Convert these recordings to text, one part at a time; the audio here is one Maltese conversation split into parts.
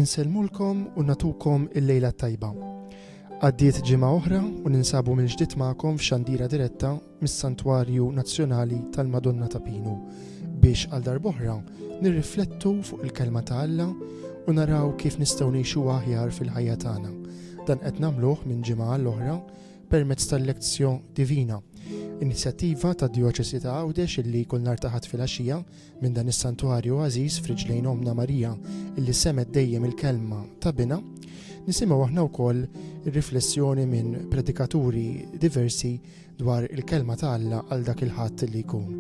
Inselmulkom u natukom il-lejla tajba. Għaddiet ġimgħa oħra u ninsabu mill-ġdid magħkom f'xandira diretta mis-Santwarju Nazzjonali tal-Madonna ta' Pinu biex għal darb'oħra nirriflettu fuq il-kelma ta' Alla u naraw kif nistgħu ngħixu aħjar fil-ħajja tagħna. Dan qed nagħmluh minn ġimgħa l-oħra permezz tal-Lezzjon Divina, inizjattiva tad Djoċesi ta' Għawdex illi kull nhar ta' ħadd fil-għaxija minn dan is-santwarju għażiż f'riġlejn Omna Marija illi semet dejjem il-kelma ta' bina, nisimgħu aħna wkoll ir-riflessjoni minn predikaturi diversi dwar il-kelma ta' Alla għal dak il-ħadd li jkun.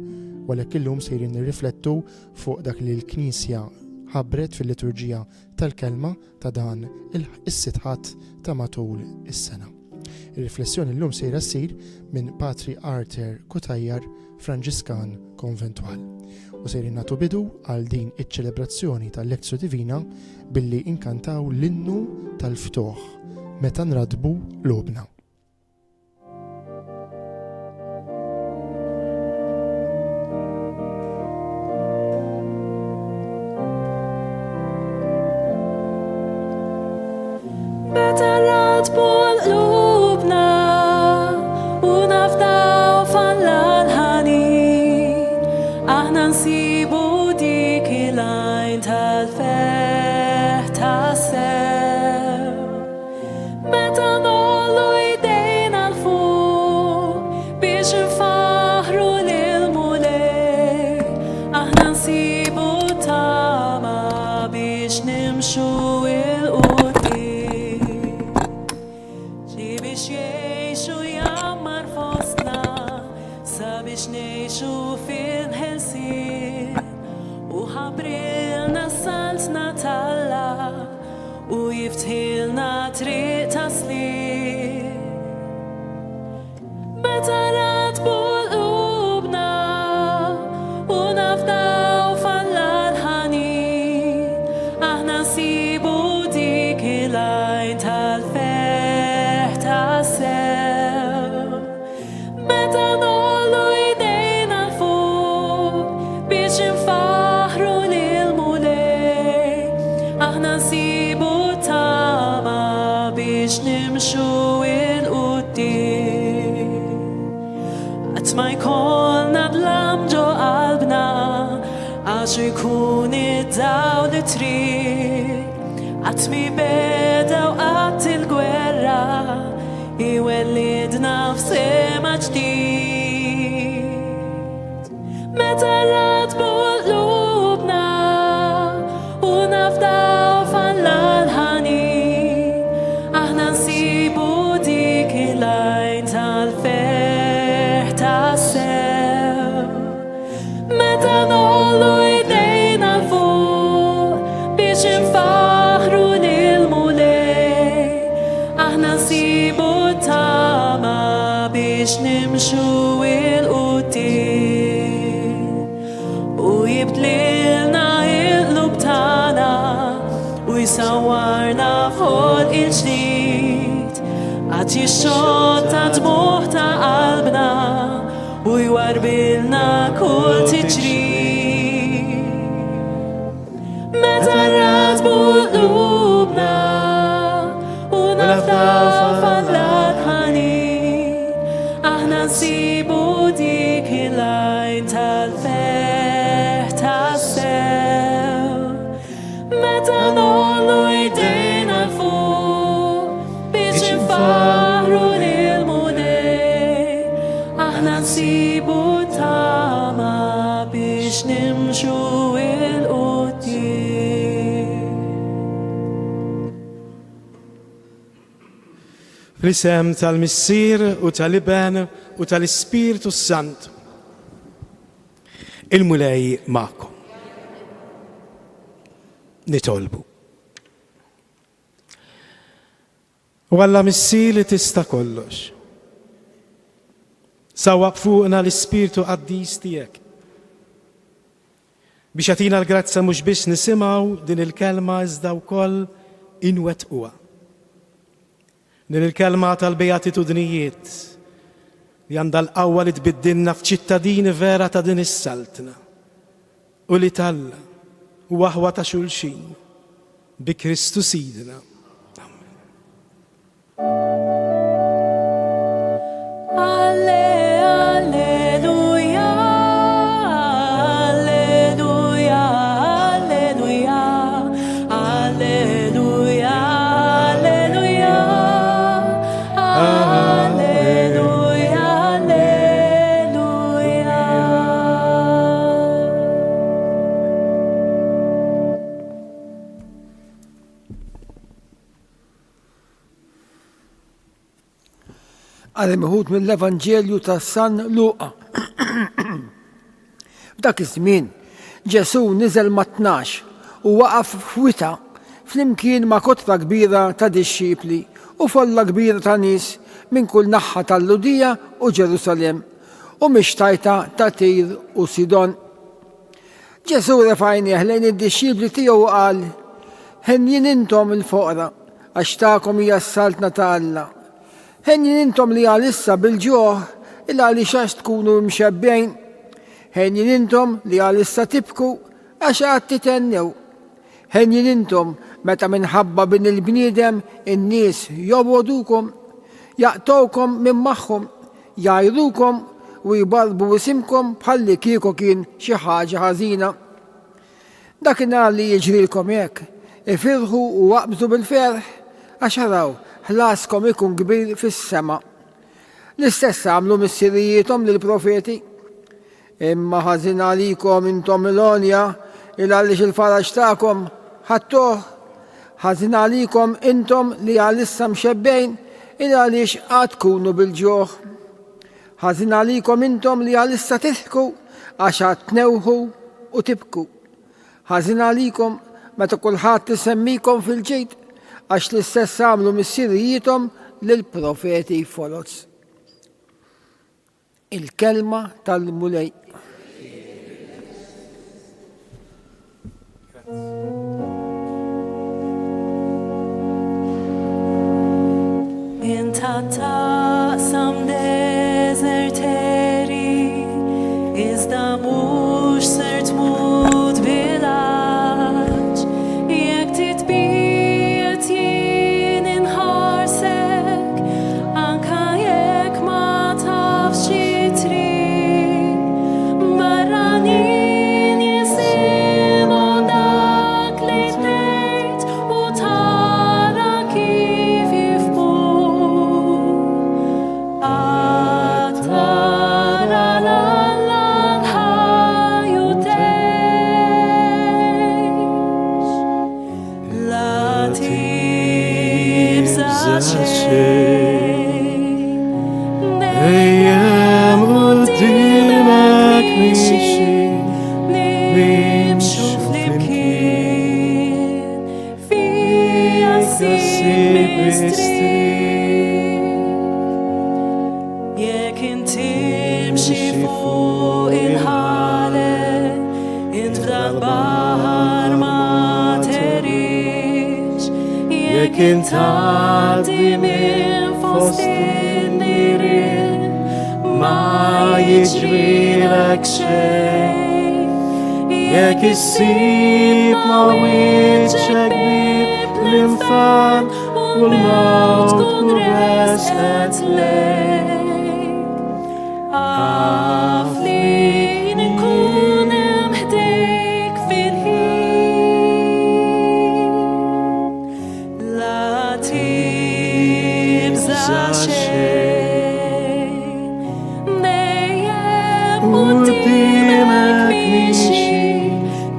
Walhekk illum sejrin nirriflettu fuq dak li l-Knisja ħabbret fil-liturġija tal-kelma ta' dan is-sitħat ta' matul is-sena. Ir-riflessjoni llum sejra ssir minn Patri Arthur Kutajjar, Franġiskan Konventwal. U sejrin nagħtu bidu għal din iċ-ċelebrazzjoni tal-Lezzjon Divina billi inkantaw l-innu tal-ftuħ meta nradbu lobna. Meta nollu jdejna l-fuq xu jkun id-daw li trid qatt mi beda u qatt il-gwerra iwellidna f'sema ġdid. Meta radbu qlubna u nafdaw falla l-ħanin aħna nsibu dik il-lajn tal-ferħ tas-sew. Meta nollu jdejna l-fuq biex infaħru nilmu lej aħna nsibu tama biex nimxu il-qudiem u jibdlilna il-qlub tagħna u jsawwarna f'ħolq il-ġdid għad jixxotta dmuħ ta' qalbna u jwarbilna kull tiġrid. Meta radbu qlubna u nafdaw falla l-ħanin aħna nsibu dik il-lajn tal-ferħ tas-sew. Meta nollu jdejna l-fuq biex infaħru nilmu lej aħna nsibu tama biex nimxu il-qudiem. Fl-isem tal-Missier u tal-Iben u tal-Ispiritu Sant. Il-mulej ma'kom. Nitolbu. U Alla Missier li tista' kollox. Sawwaq fuqna l-Ispiritu Qaddis tiegħek biex jagħtina l-grazza mhux biex nisimgħu din il-kelma iżda wkoll inwettquha. Din il-kelma tal-bejatitudnijiet li għandha l-qawwa li tbiddilna f'ċittadini vera ta' din is-saltna u li talla u waħwa ta' xulxin bi Kristu Sidna. Għal meħud mill-Evanġelju ta' San Luqa. F'dak iż-żmien Ġesu niżel mat-tnax u waqaf f'wita flimkien ma' kotba kbira ta' dixxipli u folla kbira ta' nies minn kull naħa tal-Ludija u Ġerusalemm u mixtajta ta' Tir u Sidon. Ġesu refajnieh lejn id-dixxipli tiegħu u qal: ħenjin intom il-foqra għax tagħkom hija s-saltna ta' Alla. Ħenjin intom li għalissa bil-ġuħ il-għalix għax tkunu mxebbejn. Ħenjin intom li għalissa tibku għax għad titennew. Ħenjin intom meta minħabba bin il-bniedem in-nies jobgħodukom, jaqtowkom minn magħhom, jgħajrukom u jbarbu isimkom bħalli kieku kien xi ħaġa ħażina. Dakinhar li jiġrilkom hekk, ifirħu u waqbżu bil-ferħ għax araw ħlaskom ikun kbir fis-sema. L-istess għamlu missirijiethom lill-profeti. Imma ħażin għalikom intom il-onja il għaliex il-faraġ tagħkom ħadtuh. Ħażin għalikom intom li għalissa mxebbejn il għaliex għad tkunu bil-ġuħ. Ħażin għalikom intom li għalissa tithku għax għad tnewħu u tibku. Ħażin għalikom meta kulħadd isemmikom fil-ġid għax l-istess għamlu missirijiethom lill-profeti foloz. Il-kelma tal-mulej. Inta taqsam deżerteri iżda mhux ser tmut bil-għaġ jekk titbiet jien inħarsek anka jekk ma tafx xi triq barranin jisir مشي نمشوا فلمكين فيها سيب مستريح ياكن تمشي فوق الهالة انت البحر ما تريش ياكن تعدي من فوسط النيرين ما يجري لك شيء ياك السيب ما وجهك بالانفان والموت تكون راست لك عافلي نكون مهديك في الهين لا تبزع شيء نيم قدامك مشي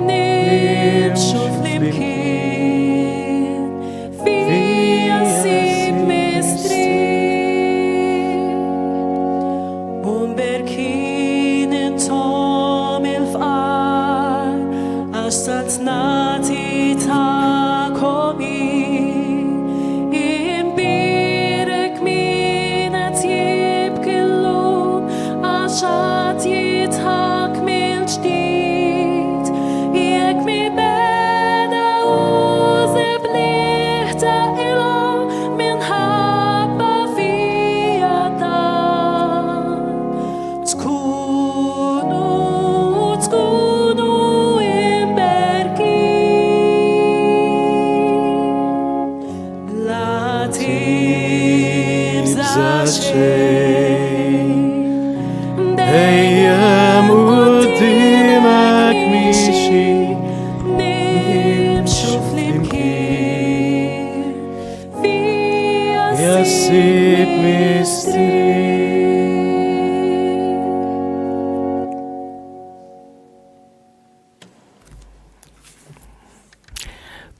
نمشوا فلمكين فيها سيب مستريح ومبركين انتم الفقار عشت ناتي تاكمي امبيرك مين اتيب كله عشت يتحك من جديد ياك مبادة وزبليت إله من حبة فيها دار تكونوا مباركين لا تبزع شيء دايم قدامك مشي نمشوا فلمكين فيها سيب مستريح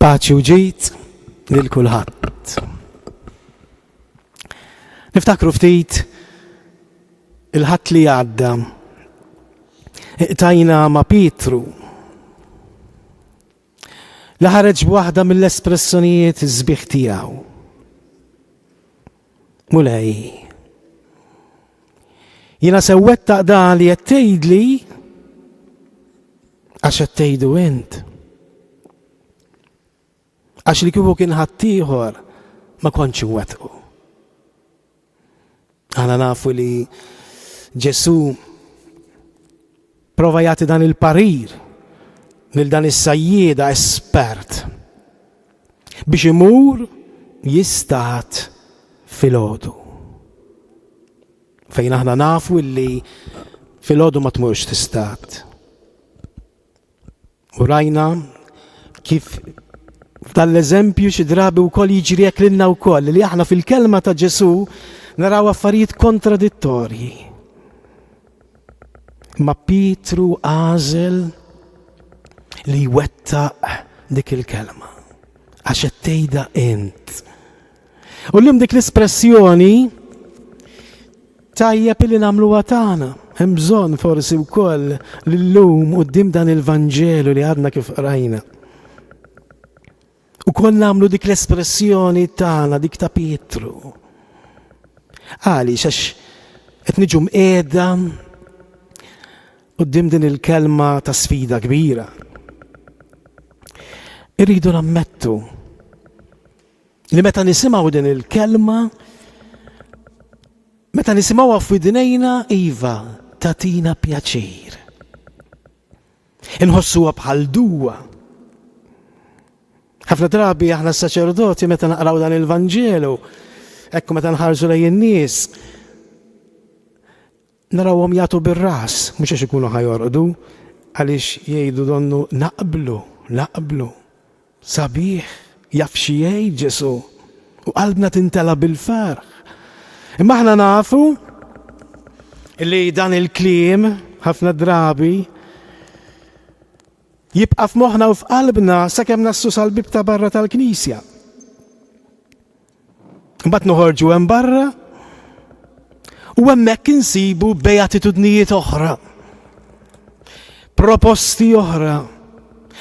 Paċi u ġejt lil kulħadd. Niftakru ftit il-ħadd li għadda. Iqtajna ma' Pietru. Li ħareġ b'waħda mill-espressjonijiet iż-żbieħ tiegħu. Mulej. Jiena sewwettaq dan li qed tgħidli għax qed tgħidu int. Għax li kieku kien ħadd ieħor ma kontx iwettqu. Aħna nafu li Ġesu prova jagħti dan il-parir lil dan is-sajjieda espert biex imur jistat filgħodu. Fejn aħna nafu li filgħodu ma tmurx tistat. U rajna kif tal-eżempju xi drabi wkoll jiġri hekk lilna wkoll li aħna fil-kelma ta' Ġesu naraw affarijiet kontradittorji. Ma Pietru għażel li jwettaq dik il-kelma għax qed tgħidha int. U llum dik l-espressjoni tajjeb li nagħmluha tagħna. Hemm bżonn forsi wkoll li llum quddiem dan il-Vanġelu li għadna kif qrajna. Ukoll nagħmlu dik l-espressjoni tagħna dik ta' Pietru. Għaliex għax qed niġu mqiegħda quddiem din il-kelma ta' sfida kbira. Irridu nammettu li meta nisimgħu din il-kelma, meta nisimgħuha f'widnejna iva tagħtina pjaċir. Inħossuha bħal duwa. Ħafna drabi aħna s-saċerdoti meta naqraw dan il-Vanġelu, ekku meta nħarġu lejn in-nies, narawhom jagħtu bir-ras, mhux għax ikunu ħajorqdu, għaliex jgħidu donnu naqblu, sabiħ, jaf xi jgħid Ġesu, u qalbna tintela bil-farħ. Imma aħna nafu li dan il-kliem ħafna drabi jibqa' f'moħħna u f'qalbna sakemm nassu sal-bib ta' barra tal-Knisja. Imbagħad noħorġu hemm barra u hemmhekk insibu beatitudnijiet oħra. proposti oħra,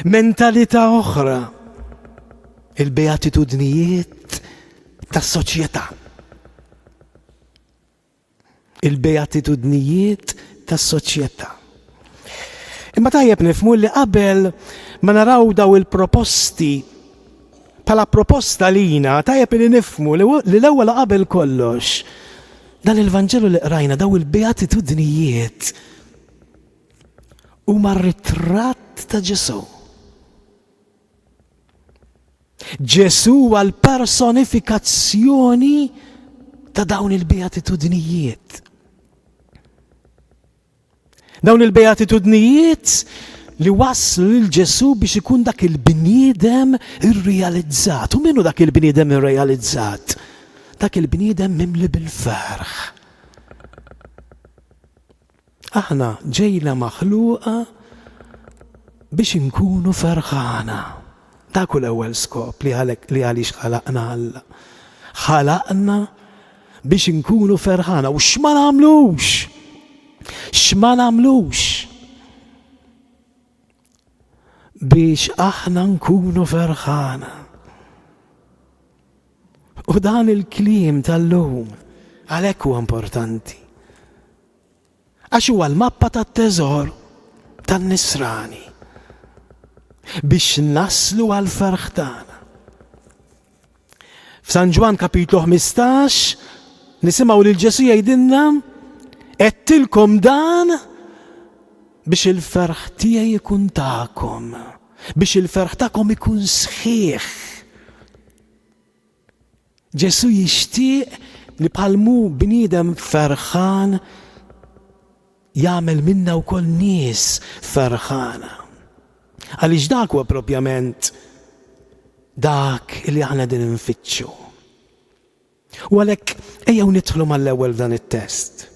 mentalità oħra, il-beatitudnijiet tas-soċjetà. Il-beatitudnijiet tas-soċjetà. Imma tajjeb nifhmu li qabel ma naraw daw il-proposti bħala proposta lina, tajjeb li nifhmu li l-ewwel qabel kollox dan il-Vanġelu li qrajna daw il-beatitudnijiet huma r-ritratt ta' Ġesu. Ġesu huwa l-personifikazzjoni ta' dawn il-beatitudnijiet. Dawn il-beatitudnijiet li waslu lil Ġesu biex ikun dak il-bniedem irrealizzat. U minnu dak il-bniedem irrealizzat? Dak il-bniedem mimli bil-ferħ. Aħna ġejna maħluqa biex inkunu ferħana. Dak l-ewwel skop li għaliex ħalaqna Alla. Ħalaqna biex inkunu ferħana. U x'ma nagħmlux? X'ma nagħmlux biex aħna nkunu ferħana. U dan il-kliem tal-lum għalhekk huwa importanti. Għax huwa l-mappa tat-teżor tan-Nisrani biex naslu għal ferħ tagħna. F'San Ġwan kapitlu 15 nisimgħu lil Ġesu jgħidilna qedtilkom dan biex il-ferħ tiegħi ikun tagħkom, biex il-ferħ tagħkom ikun sħiħ. Ġesu jixtieq li bħalmu bniedem ferħan jagħmel minna wkoll nies ferħana. Għaliex dak huwa propjament dak li aħna din infittxu. U għalhekk ejjew nidħlu mal-ewwel dan it-test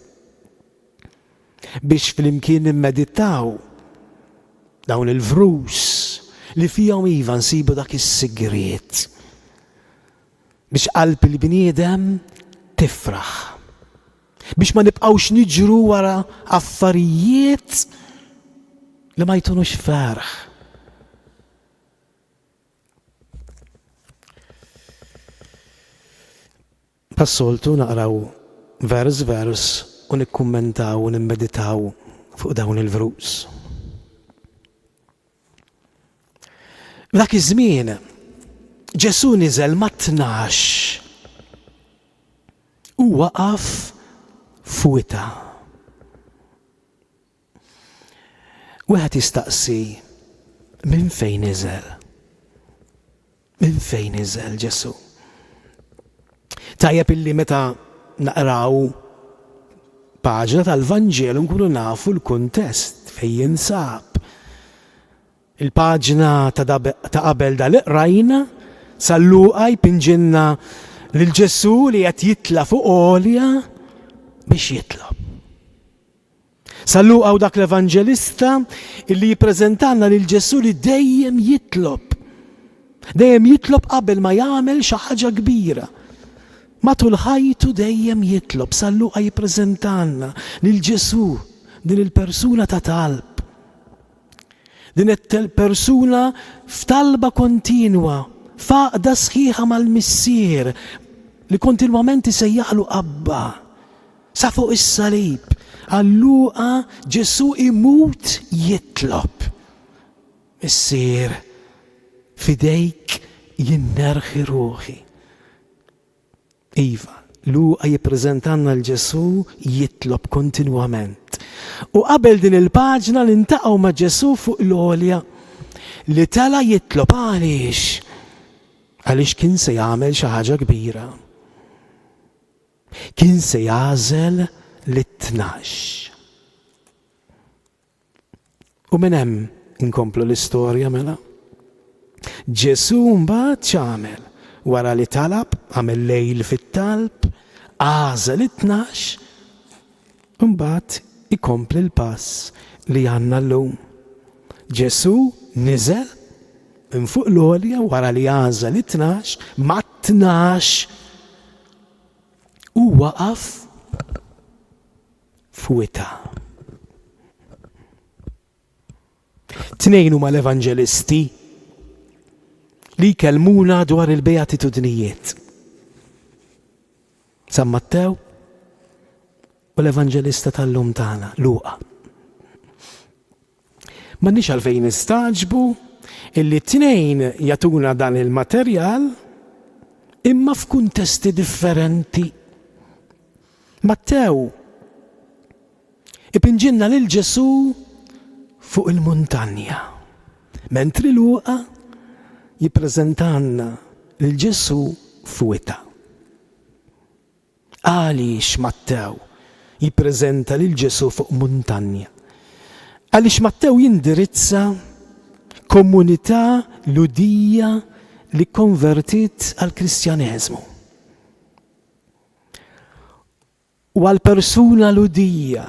biex flimkien nimmeditaw dawn il-vrus li fihom iva nsibu dak is-sigriet biex qalb il-bniedem tifraħ, biex ma nibqgħux niġru wara affarijiet li ma jtunux ferħ. Passoltu naqraw vers u nikkummentaw u nimmeditaw fuq dawn il-vrus. Dak iż-żmien Ġesu niżel mat-12 u waqaf f'wita. Wieħed jistaqsi minn fejn niżel? Minn fejn niżel Ġesu? Tajjeb illi meta naqraw paġna tal-Vanġelu nkunu nafu l-kuntest fejn jinsab. Il-paġna ta' qabel dal-iqrajna sal-Luqa jpinġinna lil Ġesu li qed jitla fuq għolja biex jitlob. Sal-Luqa u dak l-Evanġelista illi jippreżentanna lil Ġesu li dejjem jitlob. Dejjem jitlob qabel ma jagħmel xi ħaġa kbira. Matul ħajtu dejjem jitlob. Sal-Luqa jippreżentanna lil Ġesu din il-persuna ta' talb. Din il-persuna f'talba kontinwa, faqda sħiħa mal-missier li kontinwament isejjaħlu Abba. Sa fuq is-salib, għall-Luqa Ġesu imut jitlob. Missier, fidejk jinnerħi ruħi. Iva, Luqa jippreżentanna l-Ġesu jitlob kontinwament. U qabel din il-paġna li ntaqgħu ma' Ġesu fuq l-għolja li tela jitlob għaliex. Għaliex kien se jagħmel xi ħaġa kbira. Kien se jagħżel lit-12. U minn hemm inkomplu l-istorja mela. Ġesu mbagħad x'għamel? Wara li talab, għamel lejl fit-talb, għażel it-12, mbagħad ikompli l-pass li għandna llum. Ġesu niżel minn fuq l-għolja wara li għażel it-12, mat-12 u waqaf f'wita. Tnejn huma l-evanġelisti li jkellmuna dwar il-beatitudnijiet. San Mattew u l-evanġelista tal-lum tagħna, Luqa. M'għandniex għalfejn nistaġbu illi t-tnejn jagħtuna dan il-materjal imma f'kuntesti differenti. Mattew ipinġinna lil Ġesu fuq il-muntanja, mentri Luqa jippreżentanna lil Ġesu f'wita. Għaliex Mattew jippreżenta lil Ġesu fuq muntanja? Għaliex Mattew jindirizza komunità ludija li konvertit għal-Kristjaneżmu. U għal-persuna ludija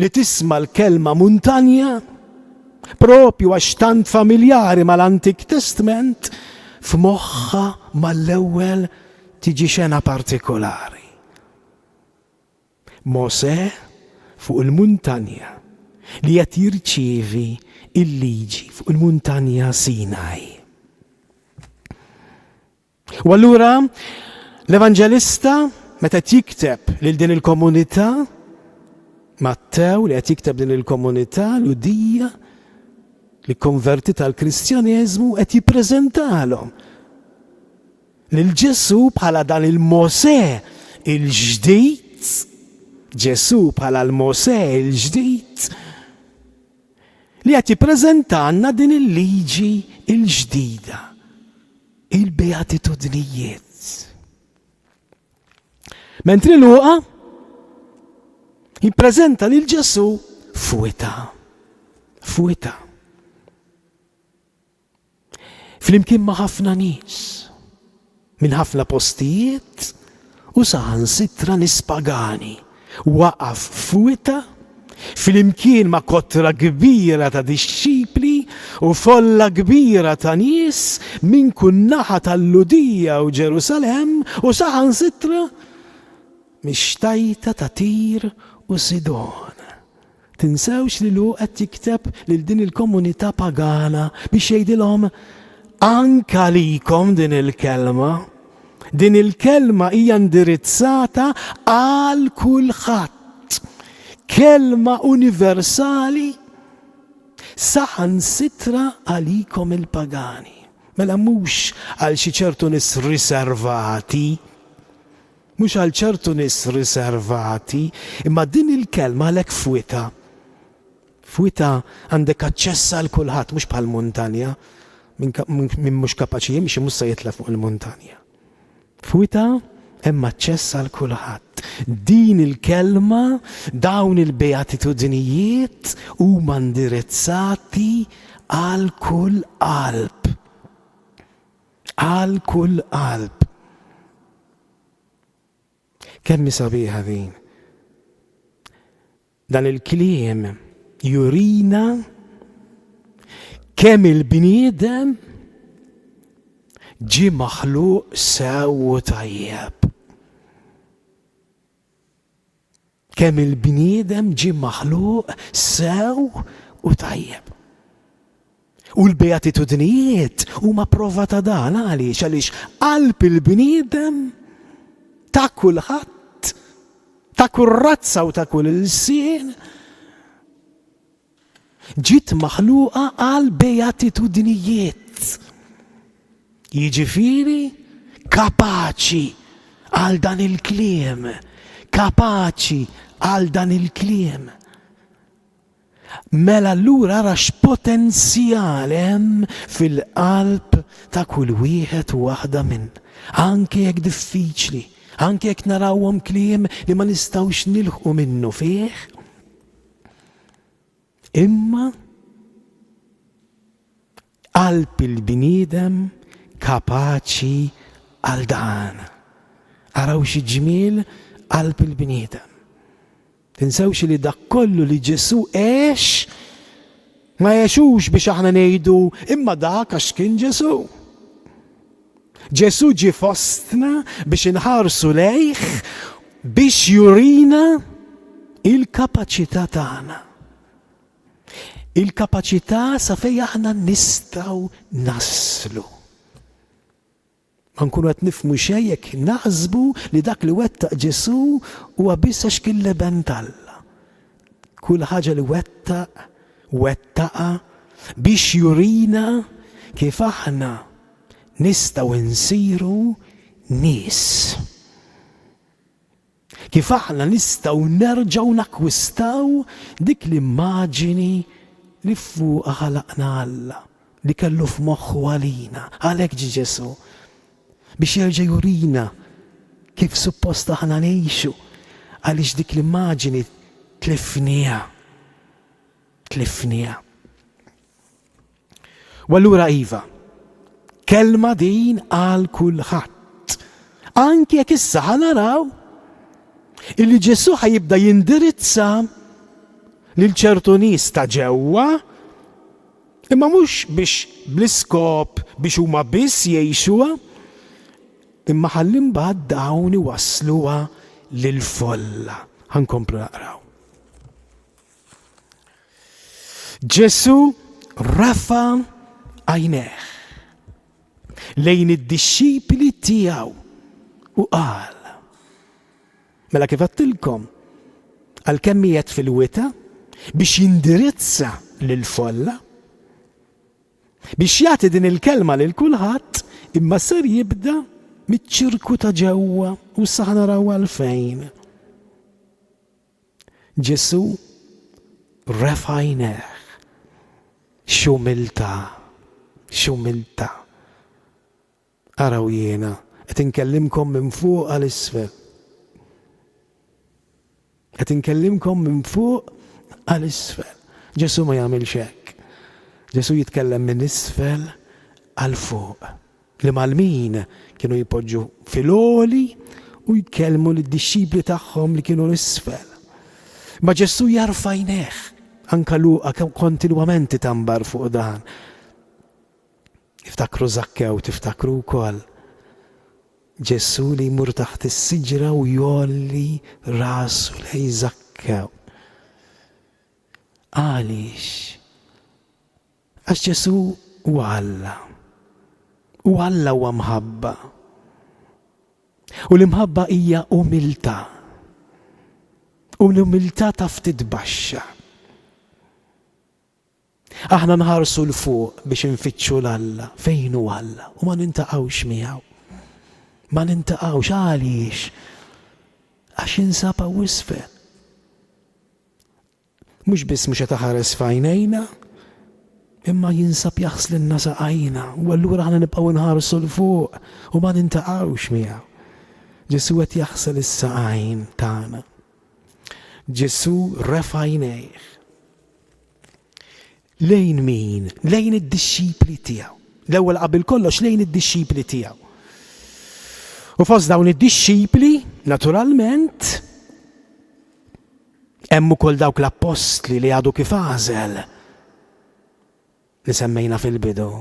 li tisma l-kelma muntanja propju għax tant familjari mal-Antik Testament, f'moħħa mal-ewwel tiġi xena partikolari. Mosè fuq il-muntanja li qed jirċievi il-liġi fuq il-muntanja Sinai. U allura l-evanġelista meta jikteb lil din il-komunità, Mattew li qed jikteb din il-komunità ludija li konvertita għall-Kristjaneżmu qed jippreżentalhom lil Ġesu bħala dan il-Mosè il-ġdid, Ġesu bħala l-Mosè il-ġdid li qed jippreżentanna din il-liġi il-ġdida, il-beatitudnijiet. Mentri Luqa jippreżenta lil Ġesu f'wita. Flimkien ma' ħafna nies minn ħafna postijiet u saħansitra nies pagani waqaf f'wita flimkien ma' kotra kbira ta' dixxipli u folla kbira ta' nies minn kull naħa tal-Ludija u Ġerusalemm u saħansitra mixtajta ta' Tir u Sidon. Tinsewx li Luqa qed jikteb lil din il-komunità pagana biex jgħidilhom anka likom din il-kelma hija indirizzata għal kulħadd. Kelma universali saħansitra għalikom il-pagani. Mela mhux għal xi ċertu nies riservati, mhux għal ċertu nies riservati, imma din il-kelma għalhekk f'wita. F'wita għandek aċċess għal kulħadd mhux bħal muntanja, min mhux kapaċi jimxi mhux se jitlef fuq il-muntanja. F'wita hemm aċċess għal kulħadd. Din il-kelma, dawn il-beatitudnijiet huma indirizzati għal kull qalb. Għal kull qalb. Kemm sabiħa din. Dan il-kliem jurina kemm il-bniedem ġie maħluq sew u tajjeb. Kemm il-bniedem ġie maħluq sew u tajjeb. U l-beatitudnijiet huma prova ta' dan għaliex qalb il-bniedem ta' kulħadd, ta' kull razza u ta' kull insien ġiet maħluqa għal beatitudnijiet. Jiġifieri kapaċi għal dan il-kliem, kapaċi għal dan il-kliem. Mela allura ara x'potenzjal hemm fil-qalb ta' kull wieħed u waħda minn, anke jekk diffiċli, anke jekk narawhom kliem li ma nistgħux nilħqu minnu fih. Imma qalb il-bniedem kapaċi għal dan. Araw xi ġmiel qalb il-bniedem. Tinsewx li dak kollu li Ġesu ma jgħixux biex aħna ngħidu imma dak għax kien Ġesu. Ġesu ġie fostna biex inħarsu lejh biex jurina il-kapaċità tagħna. il-kapaċità sa fejn aħna nistgħu naslu. Ma nkunu qed nifhmu xejn jekk naħsbu li dak li wettaq Ġesu huwa biss għax kien leben Alla. Kull ħaġa li wettaqa biex jurina kif aħna nistgħu nsiru nies. Kif aħna nistgħu nerġgħu nakkwistaw dik l-immaġini li fuqha ħalaqna Alla, li kellu f'moħħu għalina. Għalhekk ġie Ġesu biex jerġa' jurina kif suppost aħna ngħixu għaliex dik l-immaġini tlifniha. U allura iva, kelma din għal kulħadd. Anke jekk issa ħanaraw illi Ġesu ħajibda jindirizza lil ċertu nies ta' ġewwa, imma mhux biex bl-iskop biex huma biss jgħixuha, imma ħalli mbagħad dawn iwassluha lil-folla. Ħankomplu naqraw. Ġesu rafa' għajnejh lejn id-dixxipli tiegħu u qal: mela kif għattilkom għalkemm qiegħed fil-wita biex jindirizza lil-folla, biex jagħti din il-kelma lil kulħadd, imma ser jibda miċ-ċirku ta' ġewwa u issa ħanaraw għalfejn. Ġesu refa' għajnejh. X'umiltà. Araw jiena qed inkellimkom minn fuq għal isfel. Qed inkellimkom minn fuq għal isfel. Ġesu ma jagħmilx hekk. Ġesu jitkellem minn isfel għal fuq. Li mal-min kienu jipoġġu fil-għoli u jkellmu lid-dixxipli tagħhom li kienu l-isfel. Ma Ġesu jarfa' għajnejh. Anka Luqa kontinwament tambar fuq dan. Tiftakru Zakkew, tiftakru wkoll Ġesu li jmur taħt is-siġra u jolli rasu lejn Zakkew. Għaliex? Għax Ġesu huwa Alla. U Alla huwa mħabba. U l-imħabba hija umiltà. U l-umiltà taf titbaxxa. Aħna nħarsu l-fuq biex nfittxu l-Alla, fejn hu Alla, u ma nintaqgħux miegħu. Ma nintaqgħux għaliex? Għax insab hawn isfel. Mhux biss mhux qed iħares f'għajnejna, imma jinsab jaħslinna saqajna, u allura aħna nibqgħu nħarsu l-fuq u ma nintaqgħux miegħu. Ġesu qed jaħsel is-saqajn tagħna. Ġesu refa' għajnejh. Lejn min? Lejn id-dixxipli tiegħu. L-ewwel qabel kollox lejn id-dixxipli tiegħu. U fost dawn id-dixxipli, naturalment, hemm ukoll dawk l-apostli li għadu kif għażel li semmejna fil-bidu.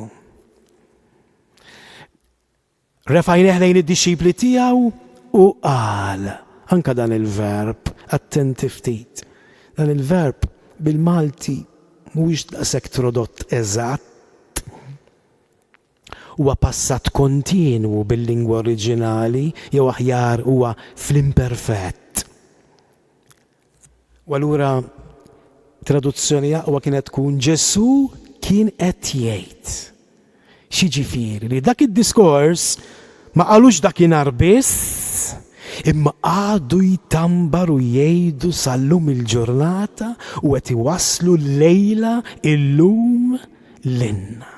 Refa' għajnejh lejn id-dixxipli tiegħu u qal. Anka dan il-verb, attenti ftit. Dan il-verb bil-Malti mhuwiex daqshekk trodott eżatt. Huwa passat kontinwu bil-lingwa oriġinali jew aħjar huwa fl-imperfett. U allura traduzzjoni aqwa kienet tkun Ġesu kien qed jgħid. X'jiġifieri li dak id-diskors ma qalux dakinhar biss, imma għadu jtambaru jgħidu sal-lum il-ġurnata u qed iwasslu l-lejla illum l-inna.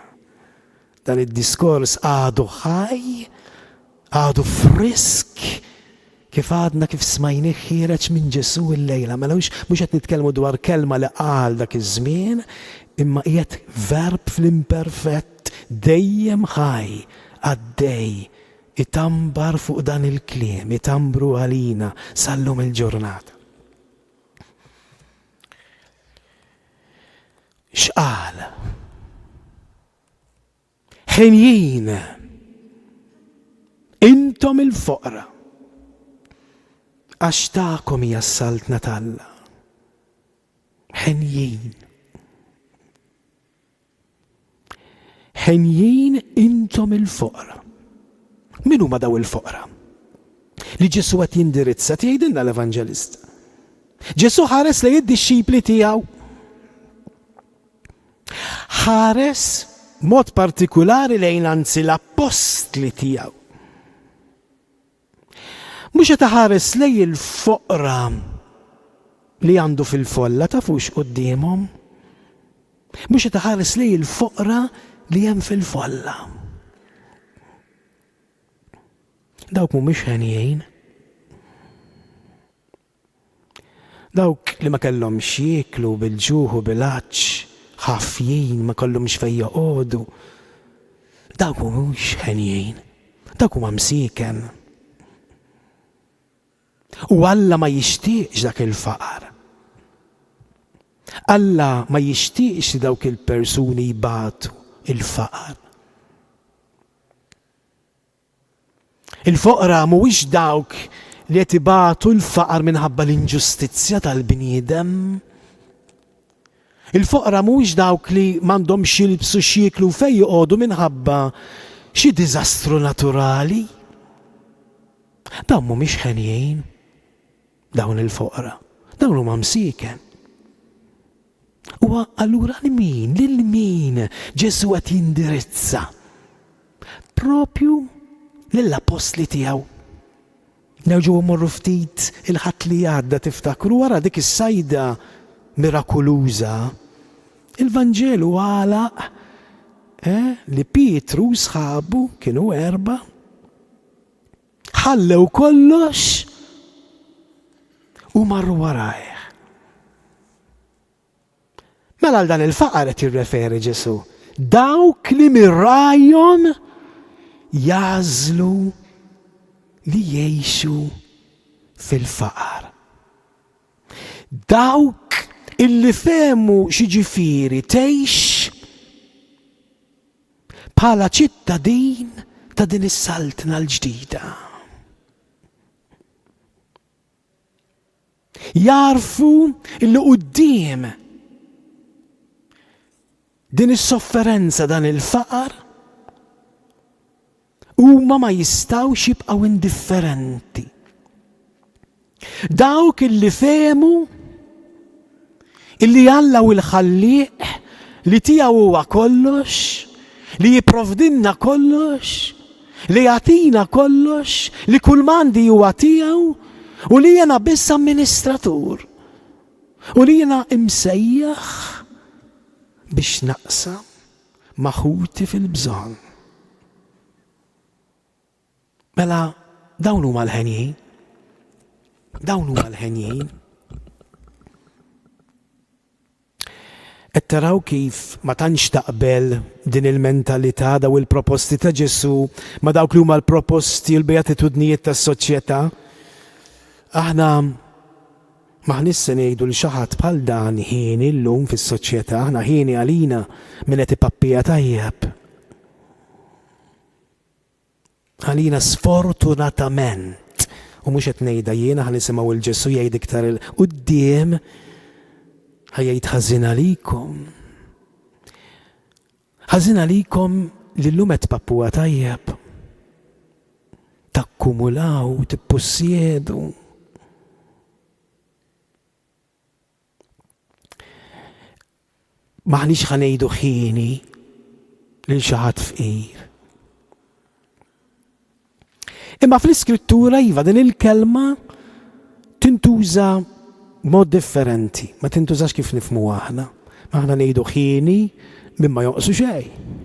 Dan id-diskors għadu ħaj, għadu frisk, kif għadna kif smajni ħireġ minn Ġesu l-lejla. Mela mhux qed nitkellmu dwar kelma li qal dak iż-żmien, imma qiegħed verb fl-imperfett dejjem ħaj, għaddej, itambar fuq dan il-kliem, itambru għalina sal-lum il-ġurnata. X'qal? Ħenjin intom il-foqra għax tagħkom hija s-saltna tal-Alla. Ħenjin. ħenjin intom il-foqra. Min huma daw il-foqra? Li Ġesu qed jindirizza tgħidilna l-Evanġelista. Ġesu ħares lejn id-dixxipli tiegħu. Ħares mod partikulari lejn anzi l-apostli tiegħu. Mhux qed ħares lejn il-foqra li għandu fil-folla tafux qudiemhom. Mhux qed ħares lejn il-foqra li hemm fil-folla. Dawk mhumiex ħenjejn. Dawk li ma kellhomx jieklu bil-ġuħ u bil-għaġġ, ħafjin ma kellhomx fejn joqogħdu. Dawk mhumiex ħenjejn. Dawk huma msieken. U Alla ma jixtieqx dak il-faqar. Alla ma jixtieqx li dawk il-persuni jbatu il-faqar. Il-foqra mhuwiex dawk li qed ibatu l-faqar minħabba l-inġustizzja tal-bniedem. Il-foqra mhuwiex dawk li m'għandhomx jilbsu x'jieklu fejn joqogħdu minħabba xi diżastru naturali. Dawn mhumiex ħenjejn. Dawn il-foqra. Dawn huma msieken. U allura lil min Ġesu qed jindirizza? Propju lill-apostli tiegħu. Nerġgħu mmorru ftit il-ħadd li għadda tiftakru wara dik is-sajda mirakoluża. Il-Vanġelu għalaq li Pietru u sħabu kienu 4 ħallew kollox u marru warajh. Mela għal dan il-faqar qed jirreferi Ġesu. Dawk li mirrajhom jażlu li jgħixu fil-faqar. Dawk illi fehmu xi ġifieri tgħix bħala ċittadin ta' din is-saltna l-ġdida. Jarfu illi quddiem din is-sofferenza dan il-faqar huma ma jistgħux jibqgħu indifferenti. Dawk illi fehmu illi Alla u l-Ħallieq li tiegħu huwa kollox, li jipprovdilna kollox, li jagħtina kollox, li kull mandi huwa tiegħu u li jiena biss amministratur u li jiena imsejjaħ biex naqsam maħuti fil-bżonn. Mela dawn huma l-ħenjin. Dawn huma l-ħenjin. Qed taraw kif ma tantx taqbel din il-mentalità daw il-proposti ta' Ġesu ma dawk li huma l-proposti u l-bejatitudnijiet tas-soċjetà. Aħna maħnis se ngħidu li xi ħadd bħal dan ħieni llum fis-soċjetà, aħna ħieni għalina min qed ipappija tajjeb. Għalina sfortunatament, u mhux qed ngħidha jiena ħanisimgħu il-Ġesu jgħid iktar il-quddiem ħajjgħid ħażin għalikom. Ħażin għalikom li llum qed tpappuha tajjeb. Takkumulaw, tippussiedu. Maħniex ħanejdu ħieni lil xi ħadd fqir. Imma fl-Iskrittura iva din il-kelma tintuża mod differenti, ma tintużax kif nifhmu aħna. Aħna ngħidu ħieni minn ma joqsu xejn.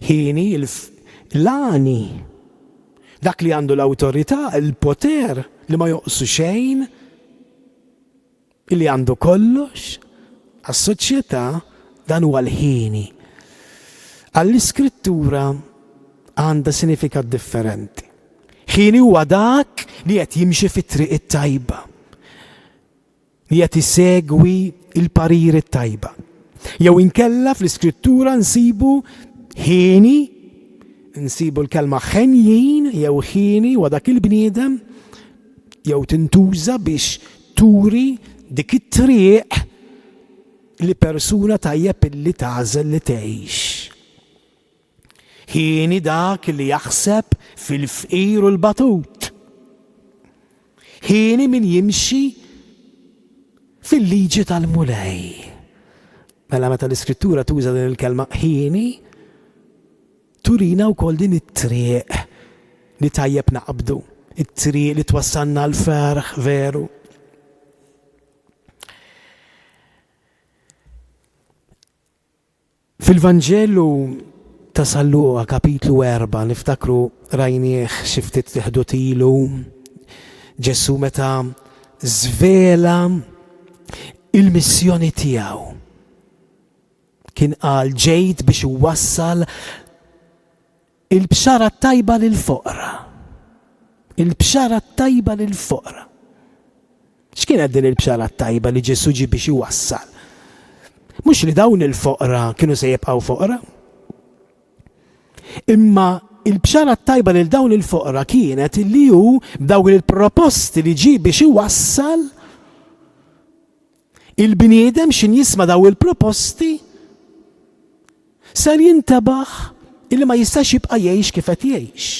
Ħieni l-għani, dak li għandu l-awtorità, il-poter li ma joqsu xejn, li għandu kollox, għas-soċjetà dan huwa l-ħieni. Għall-Iskrittura għandha sinifikat differenti. Ħieni huwa dak li qed jimxi fit-triq it-tajba, li qed isegwi il-parir it-tajba. Jew inkella fl-Iskrittura nsibu ħieni, nsibu l-kelma ħenjin jew ħieni huwa dak il-bniedem jew tintuża biex turi dik it-triq li persuna tajjeb illi tażel li tgħix. ħini dak li jaħseb fil-fqir u l-batut. Ħini min jimxi fil-liġi tal-mulej. Mela meta l-iskrittura tuża din il-kelma ħini, turina wkoll din it-triq li tajjeb naqbdu, it-triq li twassalna l-ferħ veru. Fil-Vanġelu ta' Salluqa kapitlu 4 niftakru rajnieh xi ftit tilu Ġesu meta żvela il-missjoni tiegħu. Kien qal ġejt biex iwassal il-bxara tajba lil-foqra. Il-bxara tajba lil-foqra. X'kienet din il-bxara tajba li Ġesu ġie biex iwassal? Mhux li dawn il-foqra kienu se jibqgħu foqra. Imma il-bxara tajba lil dawn il-foqra kienet li hu b'dawn il-proposti li ġie biex iwassal il-bniedem xin jisma' daw il-proposti ser jintabaħ illi ma jistax jibqa' jgħix kif qed jgħix.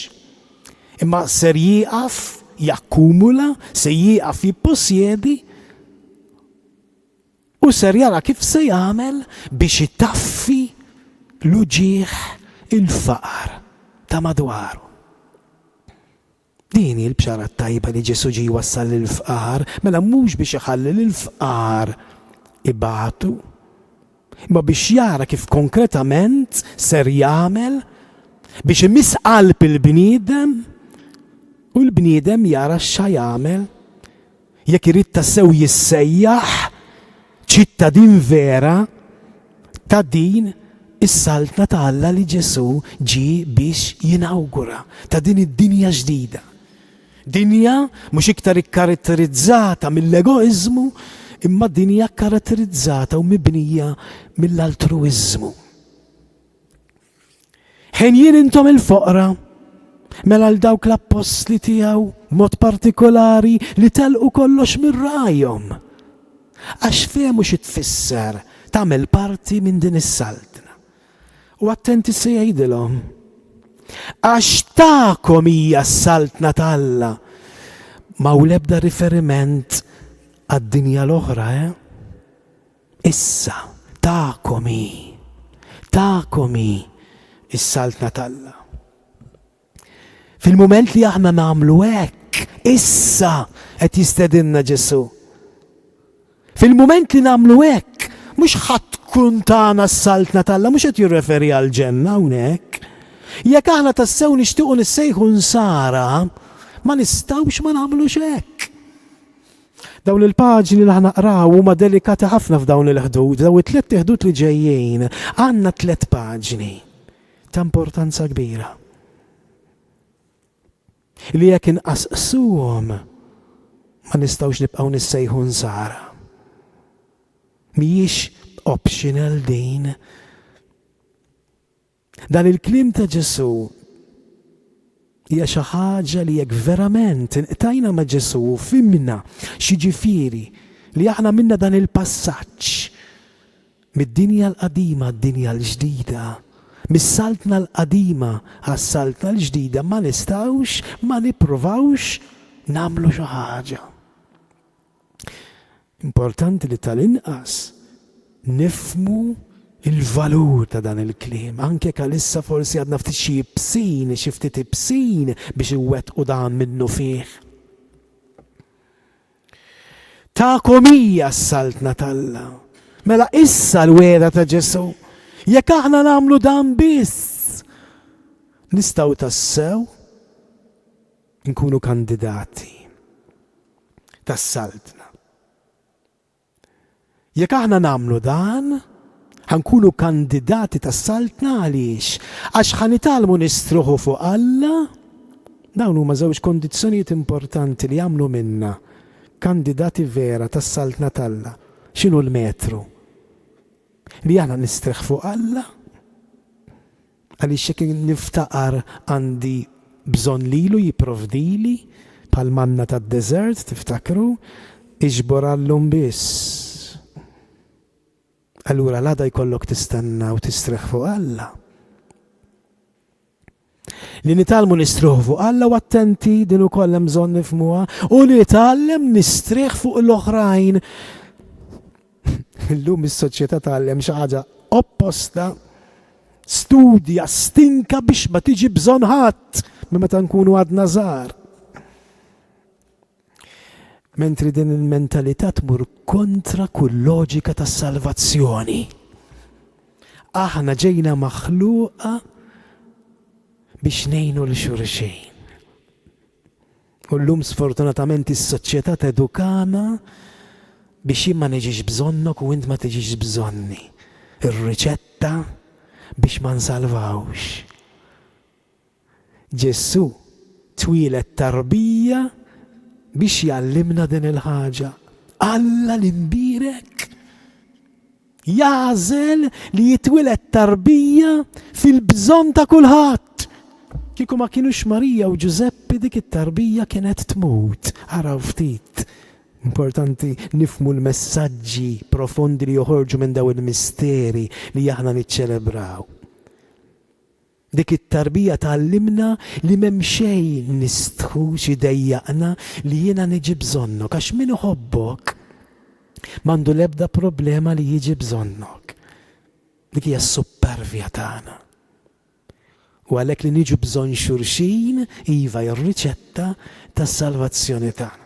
Imma ser jieqaf jakkumula, se jieqaf jipposjedi u ser jara kif se jagħmel biex itaffi l-uġigħ il-faqar ta' madwaru. Din il-bxara tajba li Ġesu ġie jwassal lill-fqar, mela mhux biex iħalli lill-fqar ibatu, imma biex jara kif konkretament ser jagħmel biex imiss qalb il-bniedem u l-bniedem jara x'ha jagħmel jekk irid tassew jissejjaħ ċittadin vera ta' din is-saltna ta' Alla li Ġesu ġie biex jinawgura ta' din id-dinja ġdida. Dinja mhux iktar ikkaratterizzata mill-egoiżmu, imma dinja karatterizzata u mibnija mill-altruiżmu. Ħenjien intom il-foqra, mela l dawk l-apostli tiegħu mod partikolari li telqu kollox mir-rajhom. Għax fehmu xi tfisser tagħmel parti minn din is-saltna. U attenti se jgħidilhom. Għax tagħkom hija s-saltna ta' Alla. Ma hu l-ebda riferiment għad-dinja l-oħra, Issa, tagħkom is-saltna ta' Alla. Fil-mument li aħna nagħmlu hekk, issa qed jistedinna Ġesu. Fil-mument li nagħmlu hekk, mhux ħadd tkun tagħna s-saltna ta' Alla, mhux qed jirreferi għall-ġenna hawnhekk. Jekk aħna tassew nixtiequ nissejħu nsara, ma nistgħux ma nagħmlux hekk. Dawn il-paġni li aħna naqraw huma delikati ħafna f'dawn il-ħdud, daw it-tliet ħdud li ġejjin, għandna 3 paġni ta' importanza kbira. Li jekk inqassuhom ma nistgħux nibqgħu nissejħu nsara. Mhijiex optional din. Dan il-kliem ta' Ġesu hija xi ħaġa li jekk verament inqtajna ma' Ġesu u fimna x'jiġifieri li aħna minna dan il-passaġġ mid-dinja l-qadima għad-dinja l-ġdida, mis-saltna l-qadima għas-saltna l-ġdida ma nistgħux ma nippruvawx nagħmlu xi ħaġa. Importanti li tal-inqas nifhmu il-valur ta' dan il-kliem, anke kalissa forsi għadna ftit xi ibsin, xi ftit ibsin biex iwettqu dan minnu fih. Tagħkom hija s-saltna ta' Alla. Mela issa l-weda ta' Ġesu. Jekk aħna nagħmlu dan biss, nistgħu tassew nkunu kandidati tas-saltna. Jekk aħna nagħmlu dan, ħankunu kandidati tas-saltna għaliex? Għax ħanitalmu nistruħu fuq Alla. Dawn huma żewġ kondizzjonijiet importanti li jagħmlu minna kandidati vera tas-saltna ta' Alla. X'inhu l-metru? Li aħna nistriħ fuq Alla għaliex jekk niftaqar għandi bżonn lilu jipprovdili bħal manna tad-deżert, tiftakru, iġbor għallhom biss. Allura l-għada jkollok tistenna u tistriħ fuq Alla. li nitalmu nistruħu fuq Alla u attenti din ukoll hemm bżonn nifhmuha u li nitgħallem nistrieħ fuq l-oħrajn. Illum is-soċjetà tgħallem xi ħaġa opposta, studja stinka biex ma tiġi bżonn ħadd meta nkunu għadna żgħar. Mentri din il-mentalità tmur kontra kull loġika tas-salvazzjoni. Aħna ġejna maħluqa biex ngħinu l-xulxejn. U llum sfortunatament is-soċjetà tedukana biex jien ma niġix bżonnok u int ma tiġix bżonni. Ir-riċetta biex ma nsalvawx. Ġesù twilet tarbija biex jallimna din il-ħaġa. Alla l-imbirek jażel li jitwilet tarbija fil-bżonn ta' kulħadd. Kieku ma kienux Marija u Giuseppe dik it-tarbija kienet tmut. Araw ftit. Importanti nifmu l-messaġġi profondi li joħorġu minn daw il-misteri li aħna niċċelebraw. Dik it-tarbija tallimna li m'hemm xejn nistħu xi dejjaqna li jiena niġi bżonnok għax min iħobbok m'għandu l-ebda problema li jiġi bżonnok. Dik hija s-supervja tagħna. U għalhekk li niġu bżonn xulxin iva r-riċetta tas-salvazzjoni tagħna.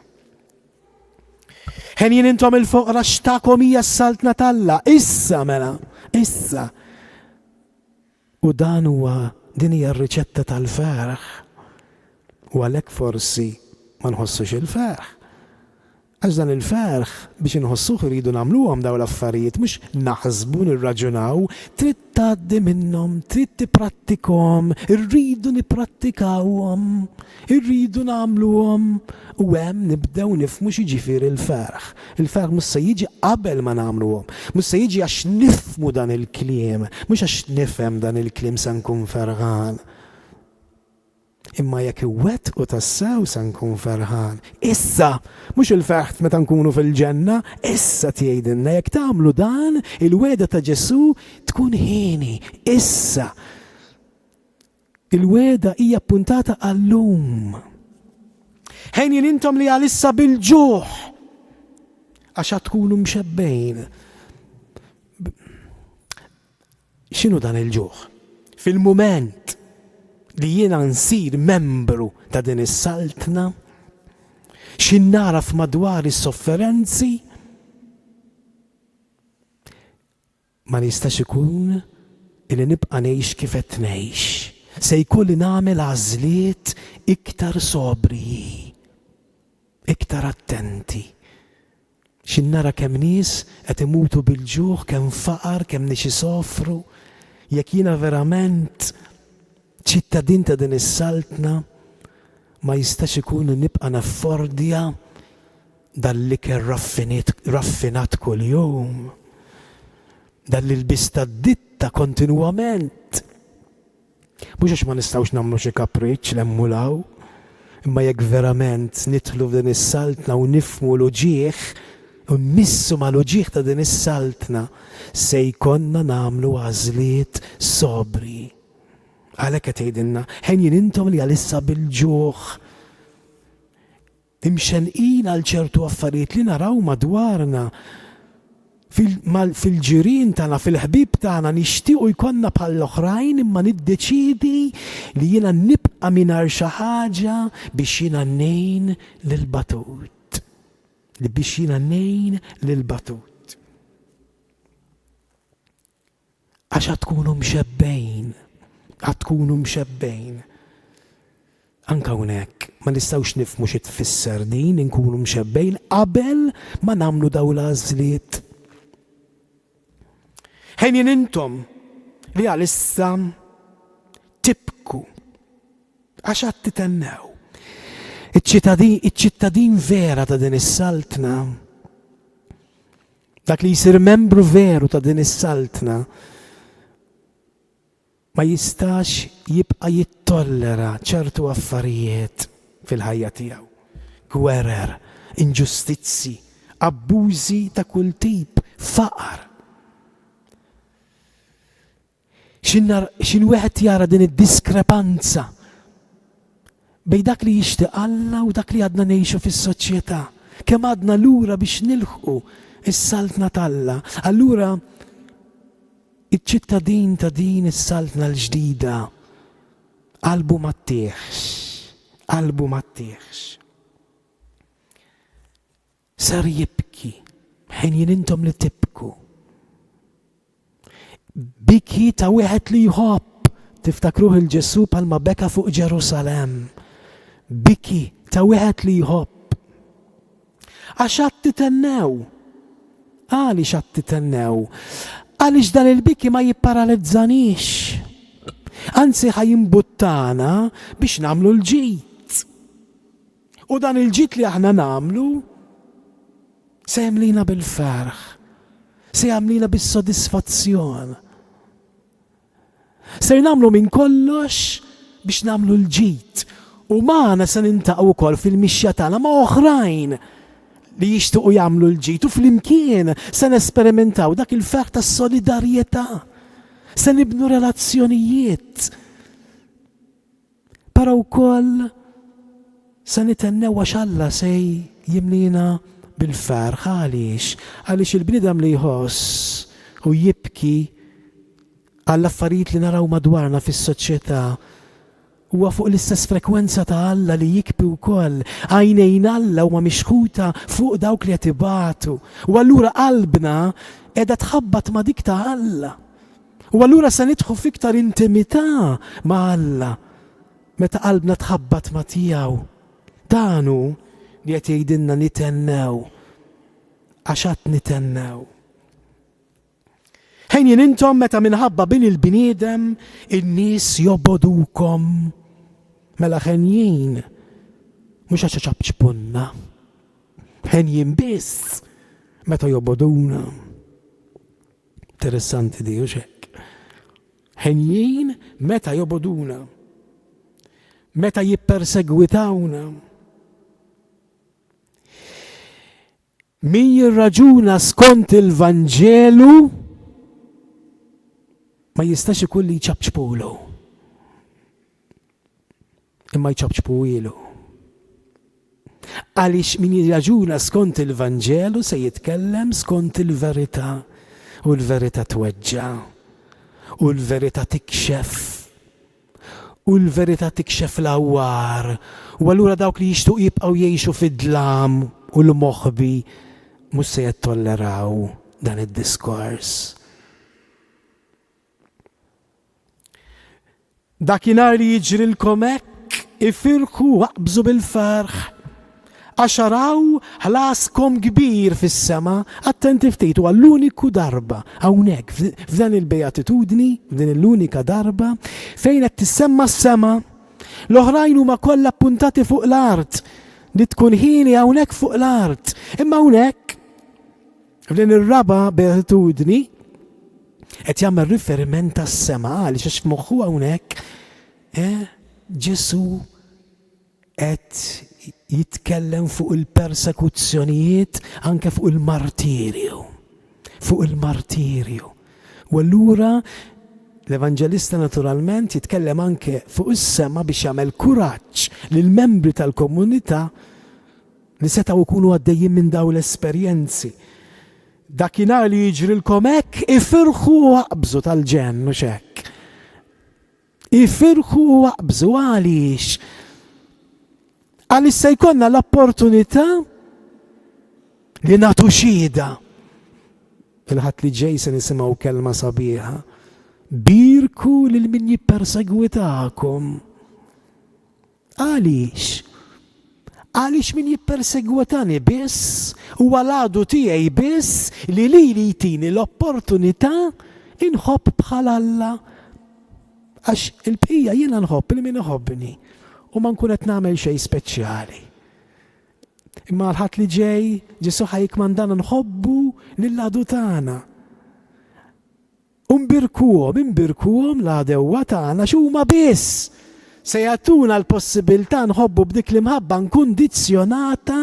Ħen jien intom il-foqra x'tagħkom hija s-saltna tal-Alla, issa mela, issa. U dan huwa din hija r-riċetta tal-ferħ. U għalhekk forsi ma nħossux il-ferħ. Għax dan il-ferħ biex inħossuh iridu nagħmluhom dawn l-affarijiet mhux naħsbu nirraġunaw, trid tgħaddi minnhom, trid tipprattikhom, irridu nipprattikawhom, irridu nagħmluhom u hemm nibdew nifhmu x'jiġifieri l-ferħ. Il-ferħ mhux se jiġi qabel ma nagħmluhom, mhux se jiġi għax nifhmu dan il-kliem, mhux għax nifhem dan il-kliem se nkun ferħan. Imma jekk iwettqu tassew se nkun ferħan. Issa, mhux il-ferħ meta nkunu fil-ġenna, issa tgħidilna jekk tagħmlu dan, il-weda ta' Ġesù tkun ħieni, issa. Il-weda hija appuntata għallum. Ħejn jien intom li għalissa bil-ġuħ għax tkunu mxebbejn. X'inhu dan il-ġuħ? Fil-mument li jiena nsir membru ta' din is-saltna, x'in naraf madwar is-sofferenzi, ma nistax ikun illi nibqa' ngħix kif qed ngħix. Se jkun li nagħmel għażliet iktar sobri, iktar attenti. X'in nara kemm nies qed imutu bil-ġuħ, kemm faqar, kemm nies isofru, jekk jiena verament ċittadin ta' din is-saltna ma jistax ikun nibqa' naffordja dal-ikel raffinat kuljum, dal-ilbis tad-ditta kontinwament. Mhux għax ma nistgħux nagħmlu xi kapriċċ l-emmulaw, imma jekk verament nidħlu f'din is-saltna u nifhmu l-uġigħ u nmissu ma l-uġigħ ta' din is-saltna se jkollna nagħmlu għażliet sobri. Għalhekk qed tgħidilna ħen jien intom li għalissa bil-ġuħ imxenqin għal ċertu affarijiet li naraw madwarna fil-ġirien tagħna, fil-ħbieb tagħna nixtiequ jkollna bħall-oħrajn imma niddeċiedi li jiena nibqa' mingħajr xi ħaġa biex jiena ngħin lill-batut. Biex jiena ngħin lill-batut. Għax tkunu mxebbejn. Tkunu mxebbejn. Anka hawnhekk ma nistgħux nifhmu xi tfisser din inkunu mxebbejn qabel ma nagħmlu dawn l-għażliet. Ħejn jien intom li għalissa tibku għax qed titennew. Iċ-ċittadin vera ta' din is-saltna, dak li jsir membru veru ta' din is-saltna, ma jistax jibqa' jittollera ċertu affarijiet fil-ħajja tiegħu. Gwerer, inġustizzi, abbużi ta' kull tip, faqar. X'in wieħed jara din id-diskrepanza bej dak li jixtieq Alla u dak li għadna ngħixu fis-soċjetà. Kemm għadna lura biex nilħqu is-saltna tal-Alla. Allura iċ-ċittadin ta' din is-saltna l-ġdida qalbu ma ttieħx. Sar jibki ħin jien intom li tibku. Biki ta' wieħed li jħobb, tiftakruh il-Ġesu palma beka fuq Ġerusalem. Biki ta' wieħed li jħobb. Għax għad titennew. Għaliex għad titennew. Għaliex dan il-biki ma jipparalizzanix. Anzi ħajimbuttana biex namlu l-ġid. U dan il-ġid li aħna namlu se jagħmlina bil-ferħ, se jagħmlina bis-sodisfazzjon. Se jnamlu minn kollox biex namlu l-ġid. U maħna se nintaqgħu wkoll fil-mixja tagħna ma' oħrajn li jixtiequ jagħmlu l-ġid u flimkien se nesperimentaw dak il-ferħ tas-solidarjetà. Se nibnu relazzjonijiet. Però wkoll se nitennew għax Alla se jimlina bil-ferħ. Għaliex il-bniedem li jħoss u jibki għall-affarijiet li naraw madwarna fis-soċjetà huwa fuq l-istess frekwenza ta' Alla li jikbi wkoll. Għajnejn Alla huma mixħuta fuq dawk li qed ibatu. U allura qalbna qiegħda tħabbat ma' dik ta' Alla. U allura se nidħu fiktar intimità ma' Alla meta qalbna tħabbat ma' tiegħu. Danu li qed jgħidilna nitennew għax qatt nitennew. Ħejn jien intom meta minħabba bin il-bniedem in-nies jobbodukom. Mela ħen jien mhux għax ċabċpunna. Ħen jien biss meta jobboduna. Interessanti di hekk. Ħen jien meta jobboduna. Meta jippersegwitawna. Min jirraġuna skont il-Vanġelu ma jistax ikun li jċabċpulu. Imma jċabċpu ilu. Għaliex min jirraġuna skont il-Vanġelu se jitkellem skont il-verità. U l-verità tweġġa. U l-verità tikxef. U l-verità tikxef l-awwar. U allura dawk li jixtuq jibqgħu jgħixu fid-dlam u l-moħħbi mhux se jittolleraw dan id-diskors. Dakinhar li jiġrilkom hekk ifirħu waqbżu bil-ferħ għax araw ħlaskom kbir fis-sema. Attenti ftit huwa l-uniku darba hawnhekk f'dan il-bejatitudni, f'din l-unika darba fejn qed tissemma s-sema. L-oħrajn huma kollha appuntati fuq l-art li tkun ħini hawnhekk fuq l-art. Imma hawnhekk f'din ir-raba bejatitudni qed jagħmel riferiment tas-sema għaliex għax f'moħħu hawnhekk Ġesu qed jitkellem fuq il-persekuzzjonijiet anke fuq il-martirju. Fuq il-martirju. U allura l-Evanġelista naturalment jitkellem anke fuq is-sema biex jagħmel kuraġġ lill-membri tal-komunità li setgħu jkunu għaddejjin minn dawn l-esperjenzi. Dakinhar li jiġrilkom hekk ifirħu waqbżu tal-ġenn u x'hekk. Ifirħu waqbżu għaliex. Għaliex se jkollna l-opportunità li nagħtu xhieda. Il-ħadd li ġej se nisimgħu kelma sabiħa. Birku lil min jippersegwitakom. Għaliex? Għaliex min jippersegwitani biss u għal-għadu tiegħi biss li jtini l-opportunità inħobb bħal Alla. Għax il-bqija jiena nħobb li min iħobbni u ma nkun qed nagħmel xejn speċjali. Imma l-ħadd li ġej Ġesu ħajkmandana nħobbu lill-għadu tagħna. Imbirkuhom l-għadewwa tagħna x'huma biss se jagħtuna l-possibilità nħobbu b'dik l-imħabba nkundizzjonata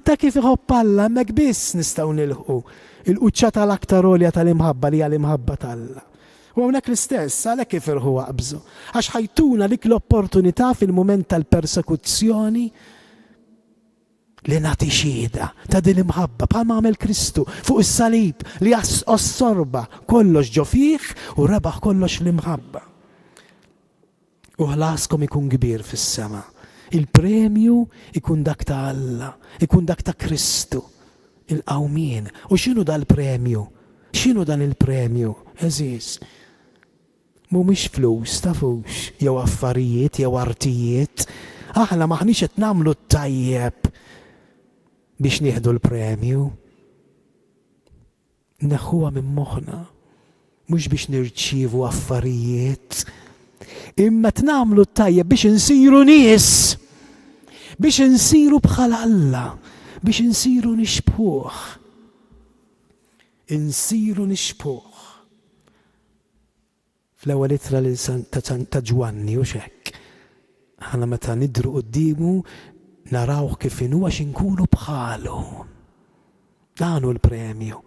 ta' kif iħobb Alla. Hemmhekk biss nistgħu nilħu il-quċċata l-aktar għolja tal-imħabba li hija l-imħabba tal-Alla. U hawnhekk l-istess, għalhekk ifirħu waqbżu. Għax ħajtuna dik l-opportunità fil-mument tal-persekuzzjoni li nagħti xieda ta' din imħabba bħalma għamel Kristu fuq is-salib li ossorba kollox ġo fih u rebaħ kollox l-imħabba. U ħlaskom ikun kbir fis-sema. Il-premju ikun dak ta' Alla, ikun dak ta' Kristu, il-qawmien. U x'inhu dal-premju? X'inhu dan il-premju? Eżiż. Mhumiex flus, tafux, jew affarijiet, jew artijiet. Aħna maħniex qed nagħmlu tajjeb biex nieħdu l-premju. Neħħuha minn moħħna, mhux biex nirċievu affarijiet. Imma tnamlu tajjeb biex insiru nies, biex insiru bħal Alla, biex insiru nixbħuh. Insiru nixbħuh. Fl-ewwel ittra ta' Ġwanni u xekk. Aħna meta nidru qudiemu narawh kif inhu għax inkunu bħalu. Dan hu l-premju.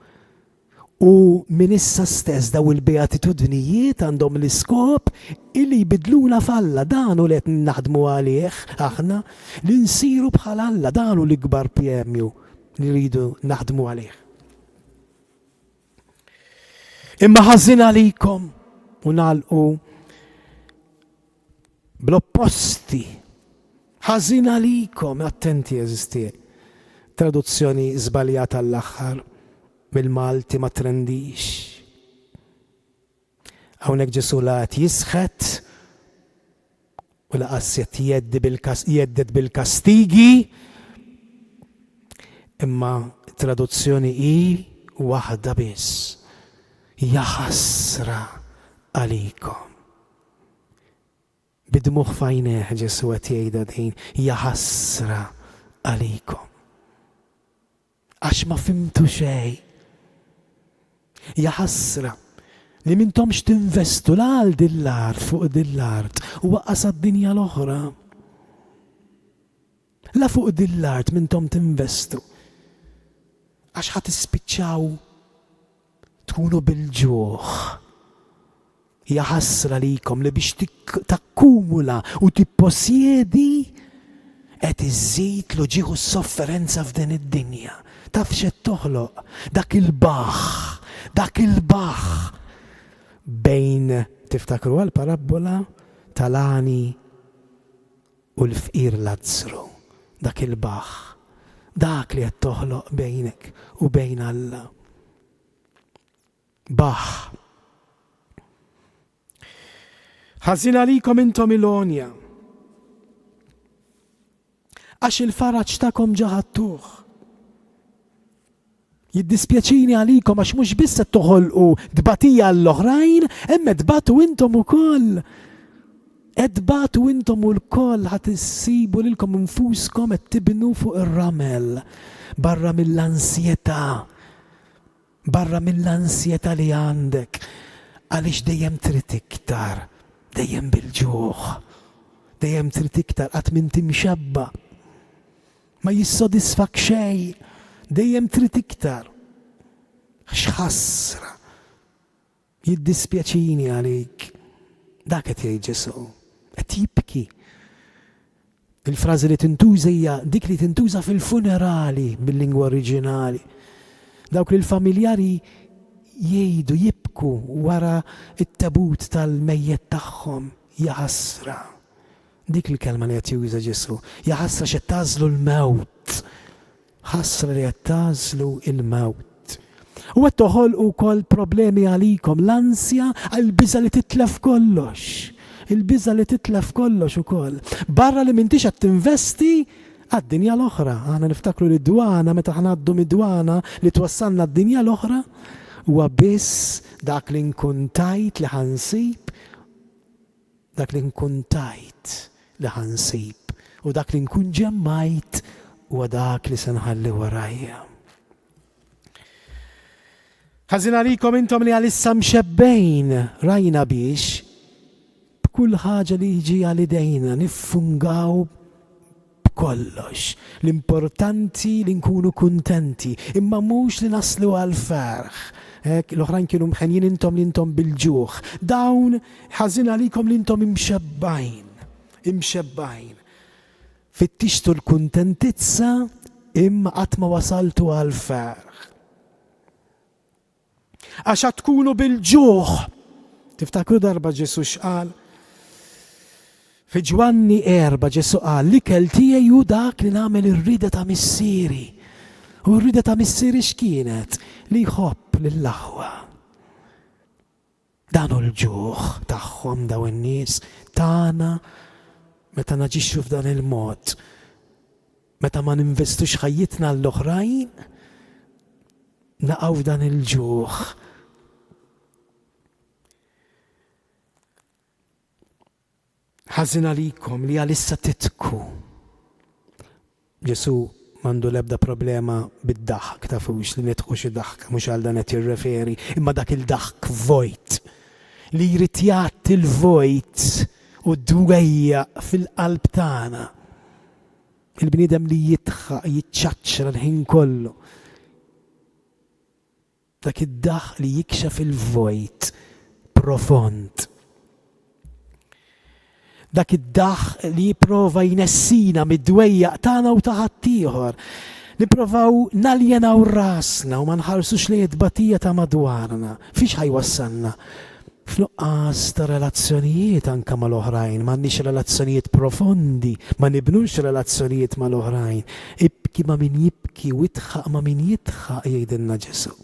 U minn issa stess daw il-beatitudnijiet għandhom l-iskop illi jbidluna f'Alla, dan hu li qed naħdmu għalih aħna li nsiru bħal Alla, dan hu l-ikbar premju li rridu naħdmu għalih. Imma ħażin għalikom u nagħlqu bl-opposti. Ħażin għalikom, attenti eżisti. Traduzzjoni żbaljata l-aħħar bil-Malti ma trendix. Hawnhekk Ġesu laqgħet jisħet u laqas jeddet bil-kastigi, imma traduzzjoni hi waħda biss. Ja ħasra għalikom. Bidmuħ fajneħ Ġesu qed jgħidha din, ja ħasra għalikom. Għax ma fimtu xejn. Ja ħasra li mintomx tinvestu la għal dil-art fuq dil-art u waqqas għad-dinja l-oħra. La fuq dil-art mintom tinvestu. Għax ħat ispiċċaw tkunu bil-ġuħ. Ja ħasra likom li biex takkumula u tipposjedi qed iżżid l-ġieħu s-sofferenza f'din id-dinja. Taf x'qed toħloq dak il-baħ bejn tiftakru għal-parabola tal-għani u l-fqir Lazzru. Dak il-baħ, dak li qed toħloq bejnek u bejn Alla. Baħ. Ħażin għalikom intom il-onja għax il-faraġġ tagħkom ġaħattuh. Jiddispjaċini għalikom għax mhux biss qed toħolqu dbatija għall-oħrajn, imma dbatu intom ukoll. Dbatu intom ukoll ħadd issibu lilkom infuskom qed tibnu fuq ir-ramel barra mill-ansjetà. Barra mill-ansjetà li għandek għaliex dejjem trid iktar, dejjem bil-ġuħ, dejjem trid iktar qatt min timxabba. Ma jissodisfak xejn, dejjem trid iktar. X'ħassra. Jiddispjaċini għalik. Dak qed jgħid Ġesu. Qed jibki. Il-frażi li tintuża hija dik li tintuża fil-funerali bil-lingwa oriġinali. Dawk li l-familjari jgħidu jibku wara it-tabut tal-mejjed tagħhom. Ja ħasra. Dik il-kelma li qed juża Ġesu. Ja ħasra x'qed tażlu l-mewt. Ħasra li qed tażlu l-mewt. U qed toħolqu wkoll problemi għalikom l-ansja għall-biża li titlef kollox. Il-biża li titlef kollox ukoll. Barra li m'intix qed tinvesti għad-dinja l-oħra. Aħna niftakru li d-dwana meta ħnaddu mid-dwana li twassalna d-dinja l-oħra huwa biss dak li nkun tajt li ħansib, dak li nkun tajt li ħansib u dak li nkun ġemmajt huwa dak li se nħalli warajja. Ħażin għalikom intom li għalissa mxebbejn rajna biex b'kull ħaġa li jiġi għal idejna niffungaw b'kollox. L-importanti li nkunu kuntenti, imma mhux li naslu għal ferħ. L-oħrajn kienu mħenjin intom li intom bil-ġuħ. Dawn ħażin għalikom li intom imxebbajn. Fittixtu l-kuntentizza imma qatt ma wasaltu għal ferħ. Għaxa tkunu bil-ġuħ. Tiftakru darba Ġesu x'qal? Fi Ġwanni 4 Ġesu qal l-ikel tiegħi hu dak li nagħmel ir-rieda ta' missieri. U r-rieda ta' missieri x'kienet? Li jħobb lill-aħwa. Dan hu l-ġuħ tagħhom daw in-nies tagħna meta naġixxu f'dan il-mod. Meta ma ninvestux ħajjitna l-oħrajn, naqgħu f'dan il-ġuħ. Ħażin għalikom li għalissa titku. Ġesu m'għandu l-ebda problema bid-daħk, tafux li nitħu xi daħk, mhux għal dan qed jirreferi, imma dak il-daħk vojt li jrid jagħti il-vojt u d-dwejja fil-qalb tagħna. Il-bniedem li jitċaċċra l-ħin kollu. Dak id-daħk li jikxef il-vojt profond. Dak id-daħ li jipprova jnessina mid-dwejjaq tagħna u ta' ħaddieħor. Nipprovaw naljenaw rasna u ma nħarsux li jitbatija ta' madwarna. Fiex ħajwassalna? F'nuqqas ta' relazzjonijiet anke mal-oħrajn, m'għandniex relazzjonijiet profondi, ma nibnux relazzjonijiet mal-oħrajn. Ibki ma' min jibki u idħaq ma' min jidħaq jgħidilna Ġesu.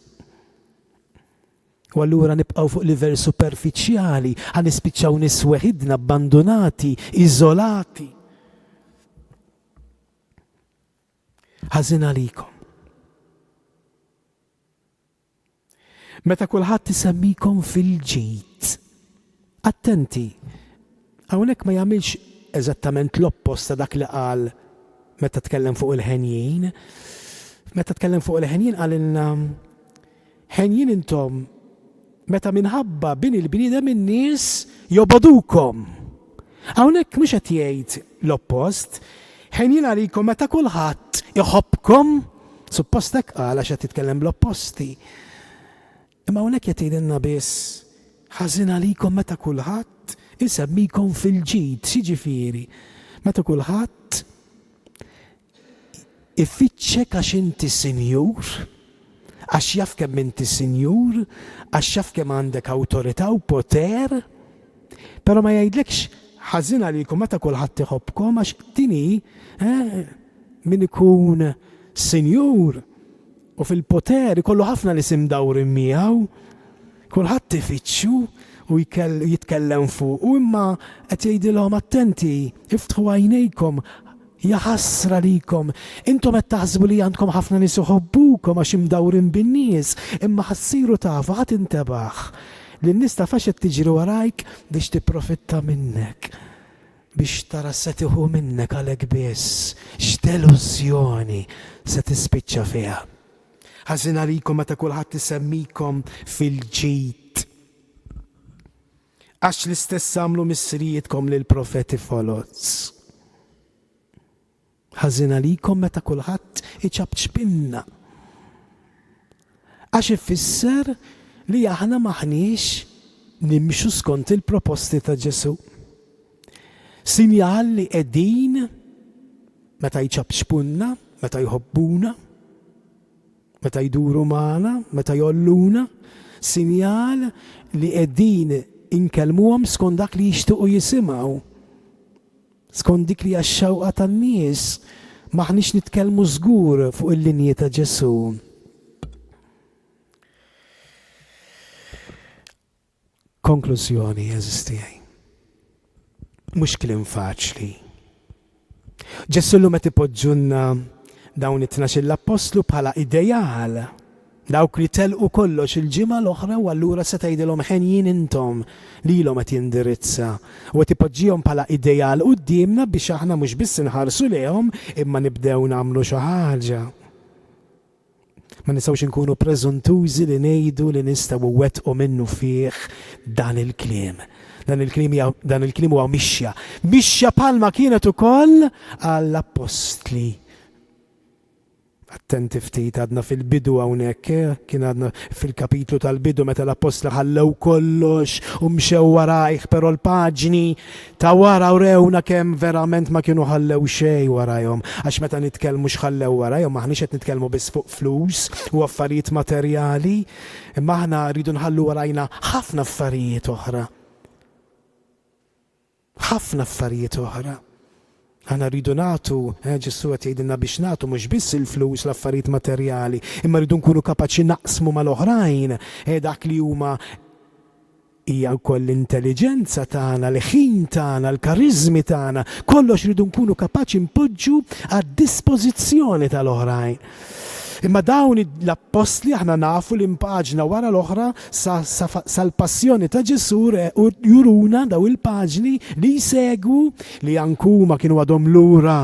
U allura nibqgħu fuq livell superfiċjali, ħa nispiċċaw nies weħidna, abbandonati, iżolati. Ħażin għalikom. Meta kulħadd isemmikom fil-ġid. Attenti, hawnhekk ma jagħmilx eżattament l-oppost ta' dak li qal meta tkellem fuq il-ħenjin. Meta tkellem fuq il-ħenjin qalilna ħenjin intom meta minħabba bin il-bniedem in-nies jobodukom. Hawnhekk mhux qed jgħid l-oppost, ħenjin għalikom meta kulħadd iħobbkom, suppost hekk qal għax qed titkellem bl-opposti. Imma hawnhekk qed jgħidilna biss ħażin għalikom meta kulħadd isemmikom fil-ġid, x'jiġifieri? Meta kulħadd iffittxek għax inti sinjur, għax jaf kemm inti sinjur, għax jaf kemm għandek awtorità u poter, però ma jgħidlekx ħażin għalikom meta kulħadd iħobbkom għax tini min ikun sinjur u fil-poter ikollu ħafna nisim dawrin miegħu, kulħadd ifittxu u jitkellem fuq u imma qed jgħidilhom attenti, iftħu għajnejkom, ja ħasra likom, intom qed taħsbu li għandkom ħafna nies iħobbukom għax imdawrin bin-nies, imma ħassiru tafu ħadd intabaħ li n-nies tafax qed tiġri warajk biex tipprofitta minnek, biex tara se tieħu minnek għalhekk biss, x'delużjoni se tispiċċa fiha. Ħażin għalikom meta kulħadd isemmikom fil-ġid. Għax l-istess għamlu missirijietkom lil profeti foloz. Ħażin għalikom meta kulħadd iċabċbinna. Għax ifisser li aħna maħniex nimxu skont il-proposti ta' Ġesu. Sinjal li qegħdin meta jċabċbunna, meta jħobbuna, meta jduru magħna, meta jolluna, sinjal li qegħdin inkellmuhom skont dak li jixtiequ jisimgħu. Skont dik li għax-xewqa tan-nies maħniex nitkellmu żgur fuq il-linji ta' Ġesu. Konklużjoni eżistijaj. Mhux kliem faċli. Ġesu llum qed ipoġġulna dawn it-12 l-apostlu bħala ideal. Dawk li telqu kollox il-ġimgħa l-oħra u allura se tgħidilhom ħenjin intom lilhom qed jindirizza u qed ipoġġihom bħala ideal qudiemna biex aħna mhux biss inħarsu lejhom imma nibdew nagħmlu xi ħaġa. Ma nistgħux inkunu preżuntużi li ngħidu li nistgħu wettqu minnu fih dan il-kliem. Dan il-kliem huwa mixja bħalma kienet ukoll għall-apostli. Attenti ftit għadna fil-bidu hawnhekk, kien għadna fil-kapitlu tal-bidu meta l-apostli ħallew kollox u mxew warajh, però l-paġni ta' wara urewna kemm verament ma kienu ħallew xejn warajhom. Għax meta nitkellmu x'ħallew warajhom maħniex qed nitkellmu biss fuq flus u affarijiet materjali, imma aħna rridu nħallu warajna ħafna affarijiet oħra. Ħafna affarijiet oħra. Għana rridu nagħtu, Ġesu qed jgħidilna biex nagħtu mhux biss il-flus l-affarijiet materjali, imma rridu nkunu kapaċi naqsmu mal-oħrajn dak li huma hija wkoll l-intelligenza tagħna, l-ħin tagħna, l-kariżmi tagħna, kollox rridu nkunu kapaċi npoġġu għad-dispożizzjoni tal-oħrajn. Imma dawn l-apostli aħna nafu li mpaġna wara l-oħra sal-passjoni ta' Ġesu juruna daw il-paġni li jsegwu li ankuma kienu għadhom lura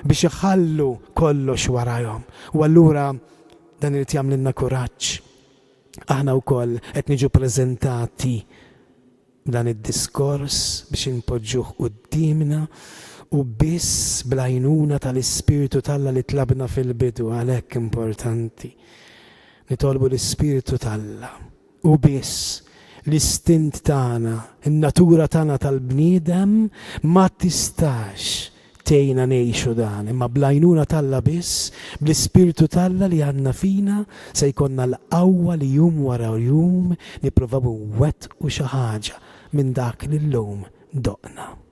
biex iħallu kollox warajhom. U allura dan irid jagħmlilna kuraġġ. Aħna wkoll qed niġu preżentati dan id-diskors biex inpoġġuh qudiemna u biss bl-għajnuna tal-Ispiritu Talla li tlabna fil-bidu, għalhekk importanti. Nitolbu l-Ispiritu Talla u biss l-istint tagħna, in-natura tagħna tal-bniedem ma tistax tgħinna ngħixu dan, imma bl-għajnuna Talla biss, bl-Ispiritu Talla li għandna fina se jkollna l-qawwa li jum wara jum nippruvaw nwettqu xi ħaġa minn dak li llum doqna.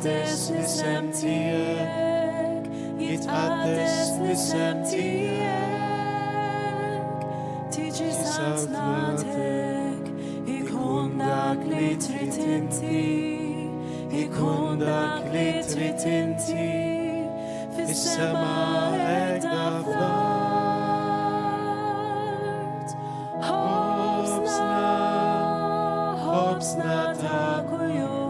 يتقدس الاسم تياك يتقدس الاسم تياك تيجي صنعتك يكون داك اللي تريد انتي يكون داك اللي تريد انتي في السماء هكذا في الارض خبزنا تاكل يوم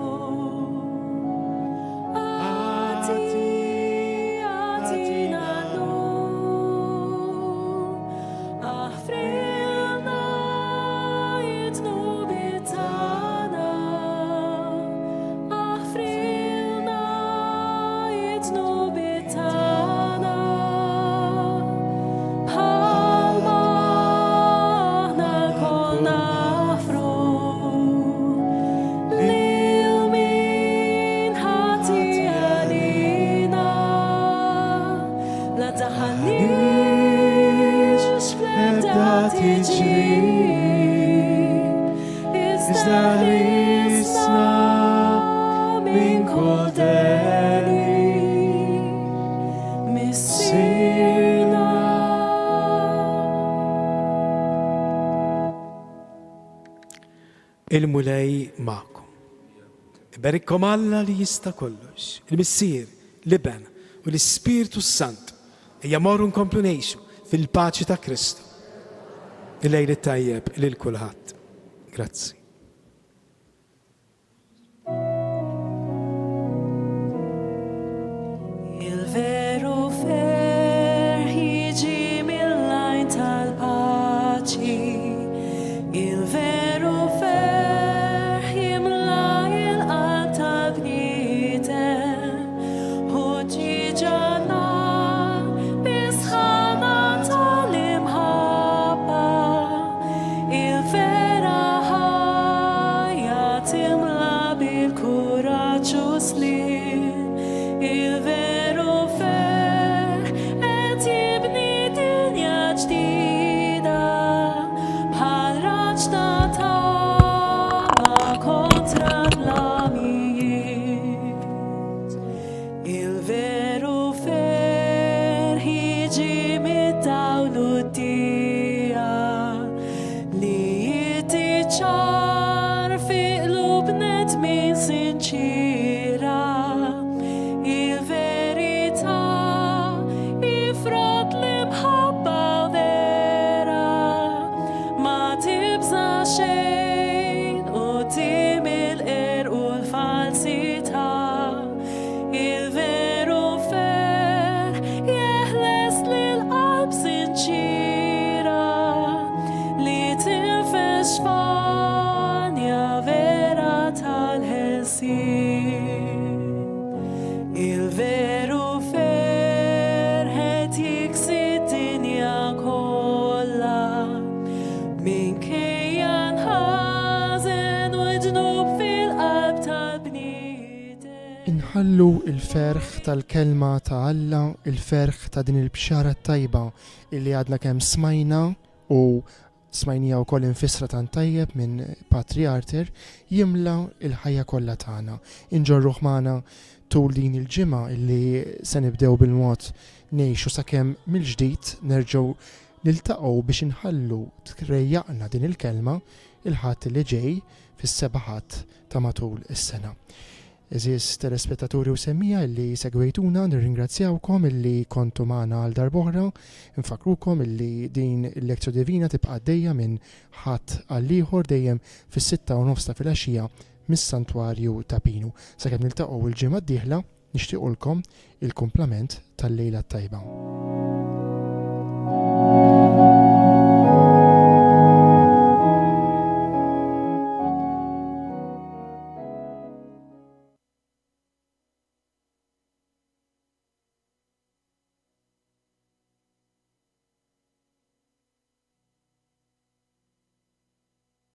Il-mulej ma'kom. Ibarikkom Alla li jista' kollox, il-Missier, l-Iben u l-Ispiritu Sant. Ejja morru nkomplu ngħixu fil-paċi ta' Kristu. Il-lejl tajjeb lil kulħadd. Grazzi. Il-veru fer jiġi mill-lajn tal-paċi. Il-veru fer jimla il-qalb tal-bniedem. U ġiġana bisħana tal-imħabba. Il-vera ħajja timla bil-kuraġġ u slim. Il-veru fer qed jibni dinja ġdida bħal raġna tama kontra l-amijiet. Il-veru fer jiġi mid-dawl u d-dija li jittiċar fi qlub nedmin sinċira. Il-verità ifrod l-imħabba vera ma tibża xejn quddiem il-qerq u l-falsità. Il-veru fer jeħles lil-qalb sinċira li tinfex f'għanja vera tal-ħelsien. Il-veru fer qed jiksi d-dinja kollha minkejja nħażen u ġnub fil-qalb tal-bniedem. Inħallu il-ferħ tal-kelma ta' Alla, il-ferħ ta' din il-bxara tajba illi għadna kemm smajna u smajnija wkoll infisra tant tajjeb minn Patri Arter jimla il-ħajja kollha tagħna. Inġorruh magħna tul din il-ġimgħa illi se nibdew bil-mod ngħixu sakemm mill-ġdid nerġgħu niltaqgħu biex inħallu trejjaqna din il-kelma il-ħadd li ġej fis-sebaħat ta' matul is-sena. Eżis telespettaturi u semmija illi segwejtuna nirringrazzjawkom illi kontu magħna għal darb'oħra, infakrukom illi din il-lezzju divina tibqa' għaddejja minn ħadd għal ieħor dejjem fis-6:30 ta' filgħaxija mis-Santwarju ta' Pinu. Sakemm niltaqgħu il-ġimgħa d-dieħla nixtiequlkom il-kumplament tal-lejla tajba.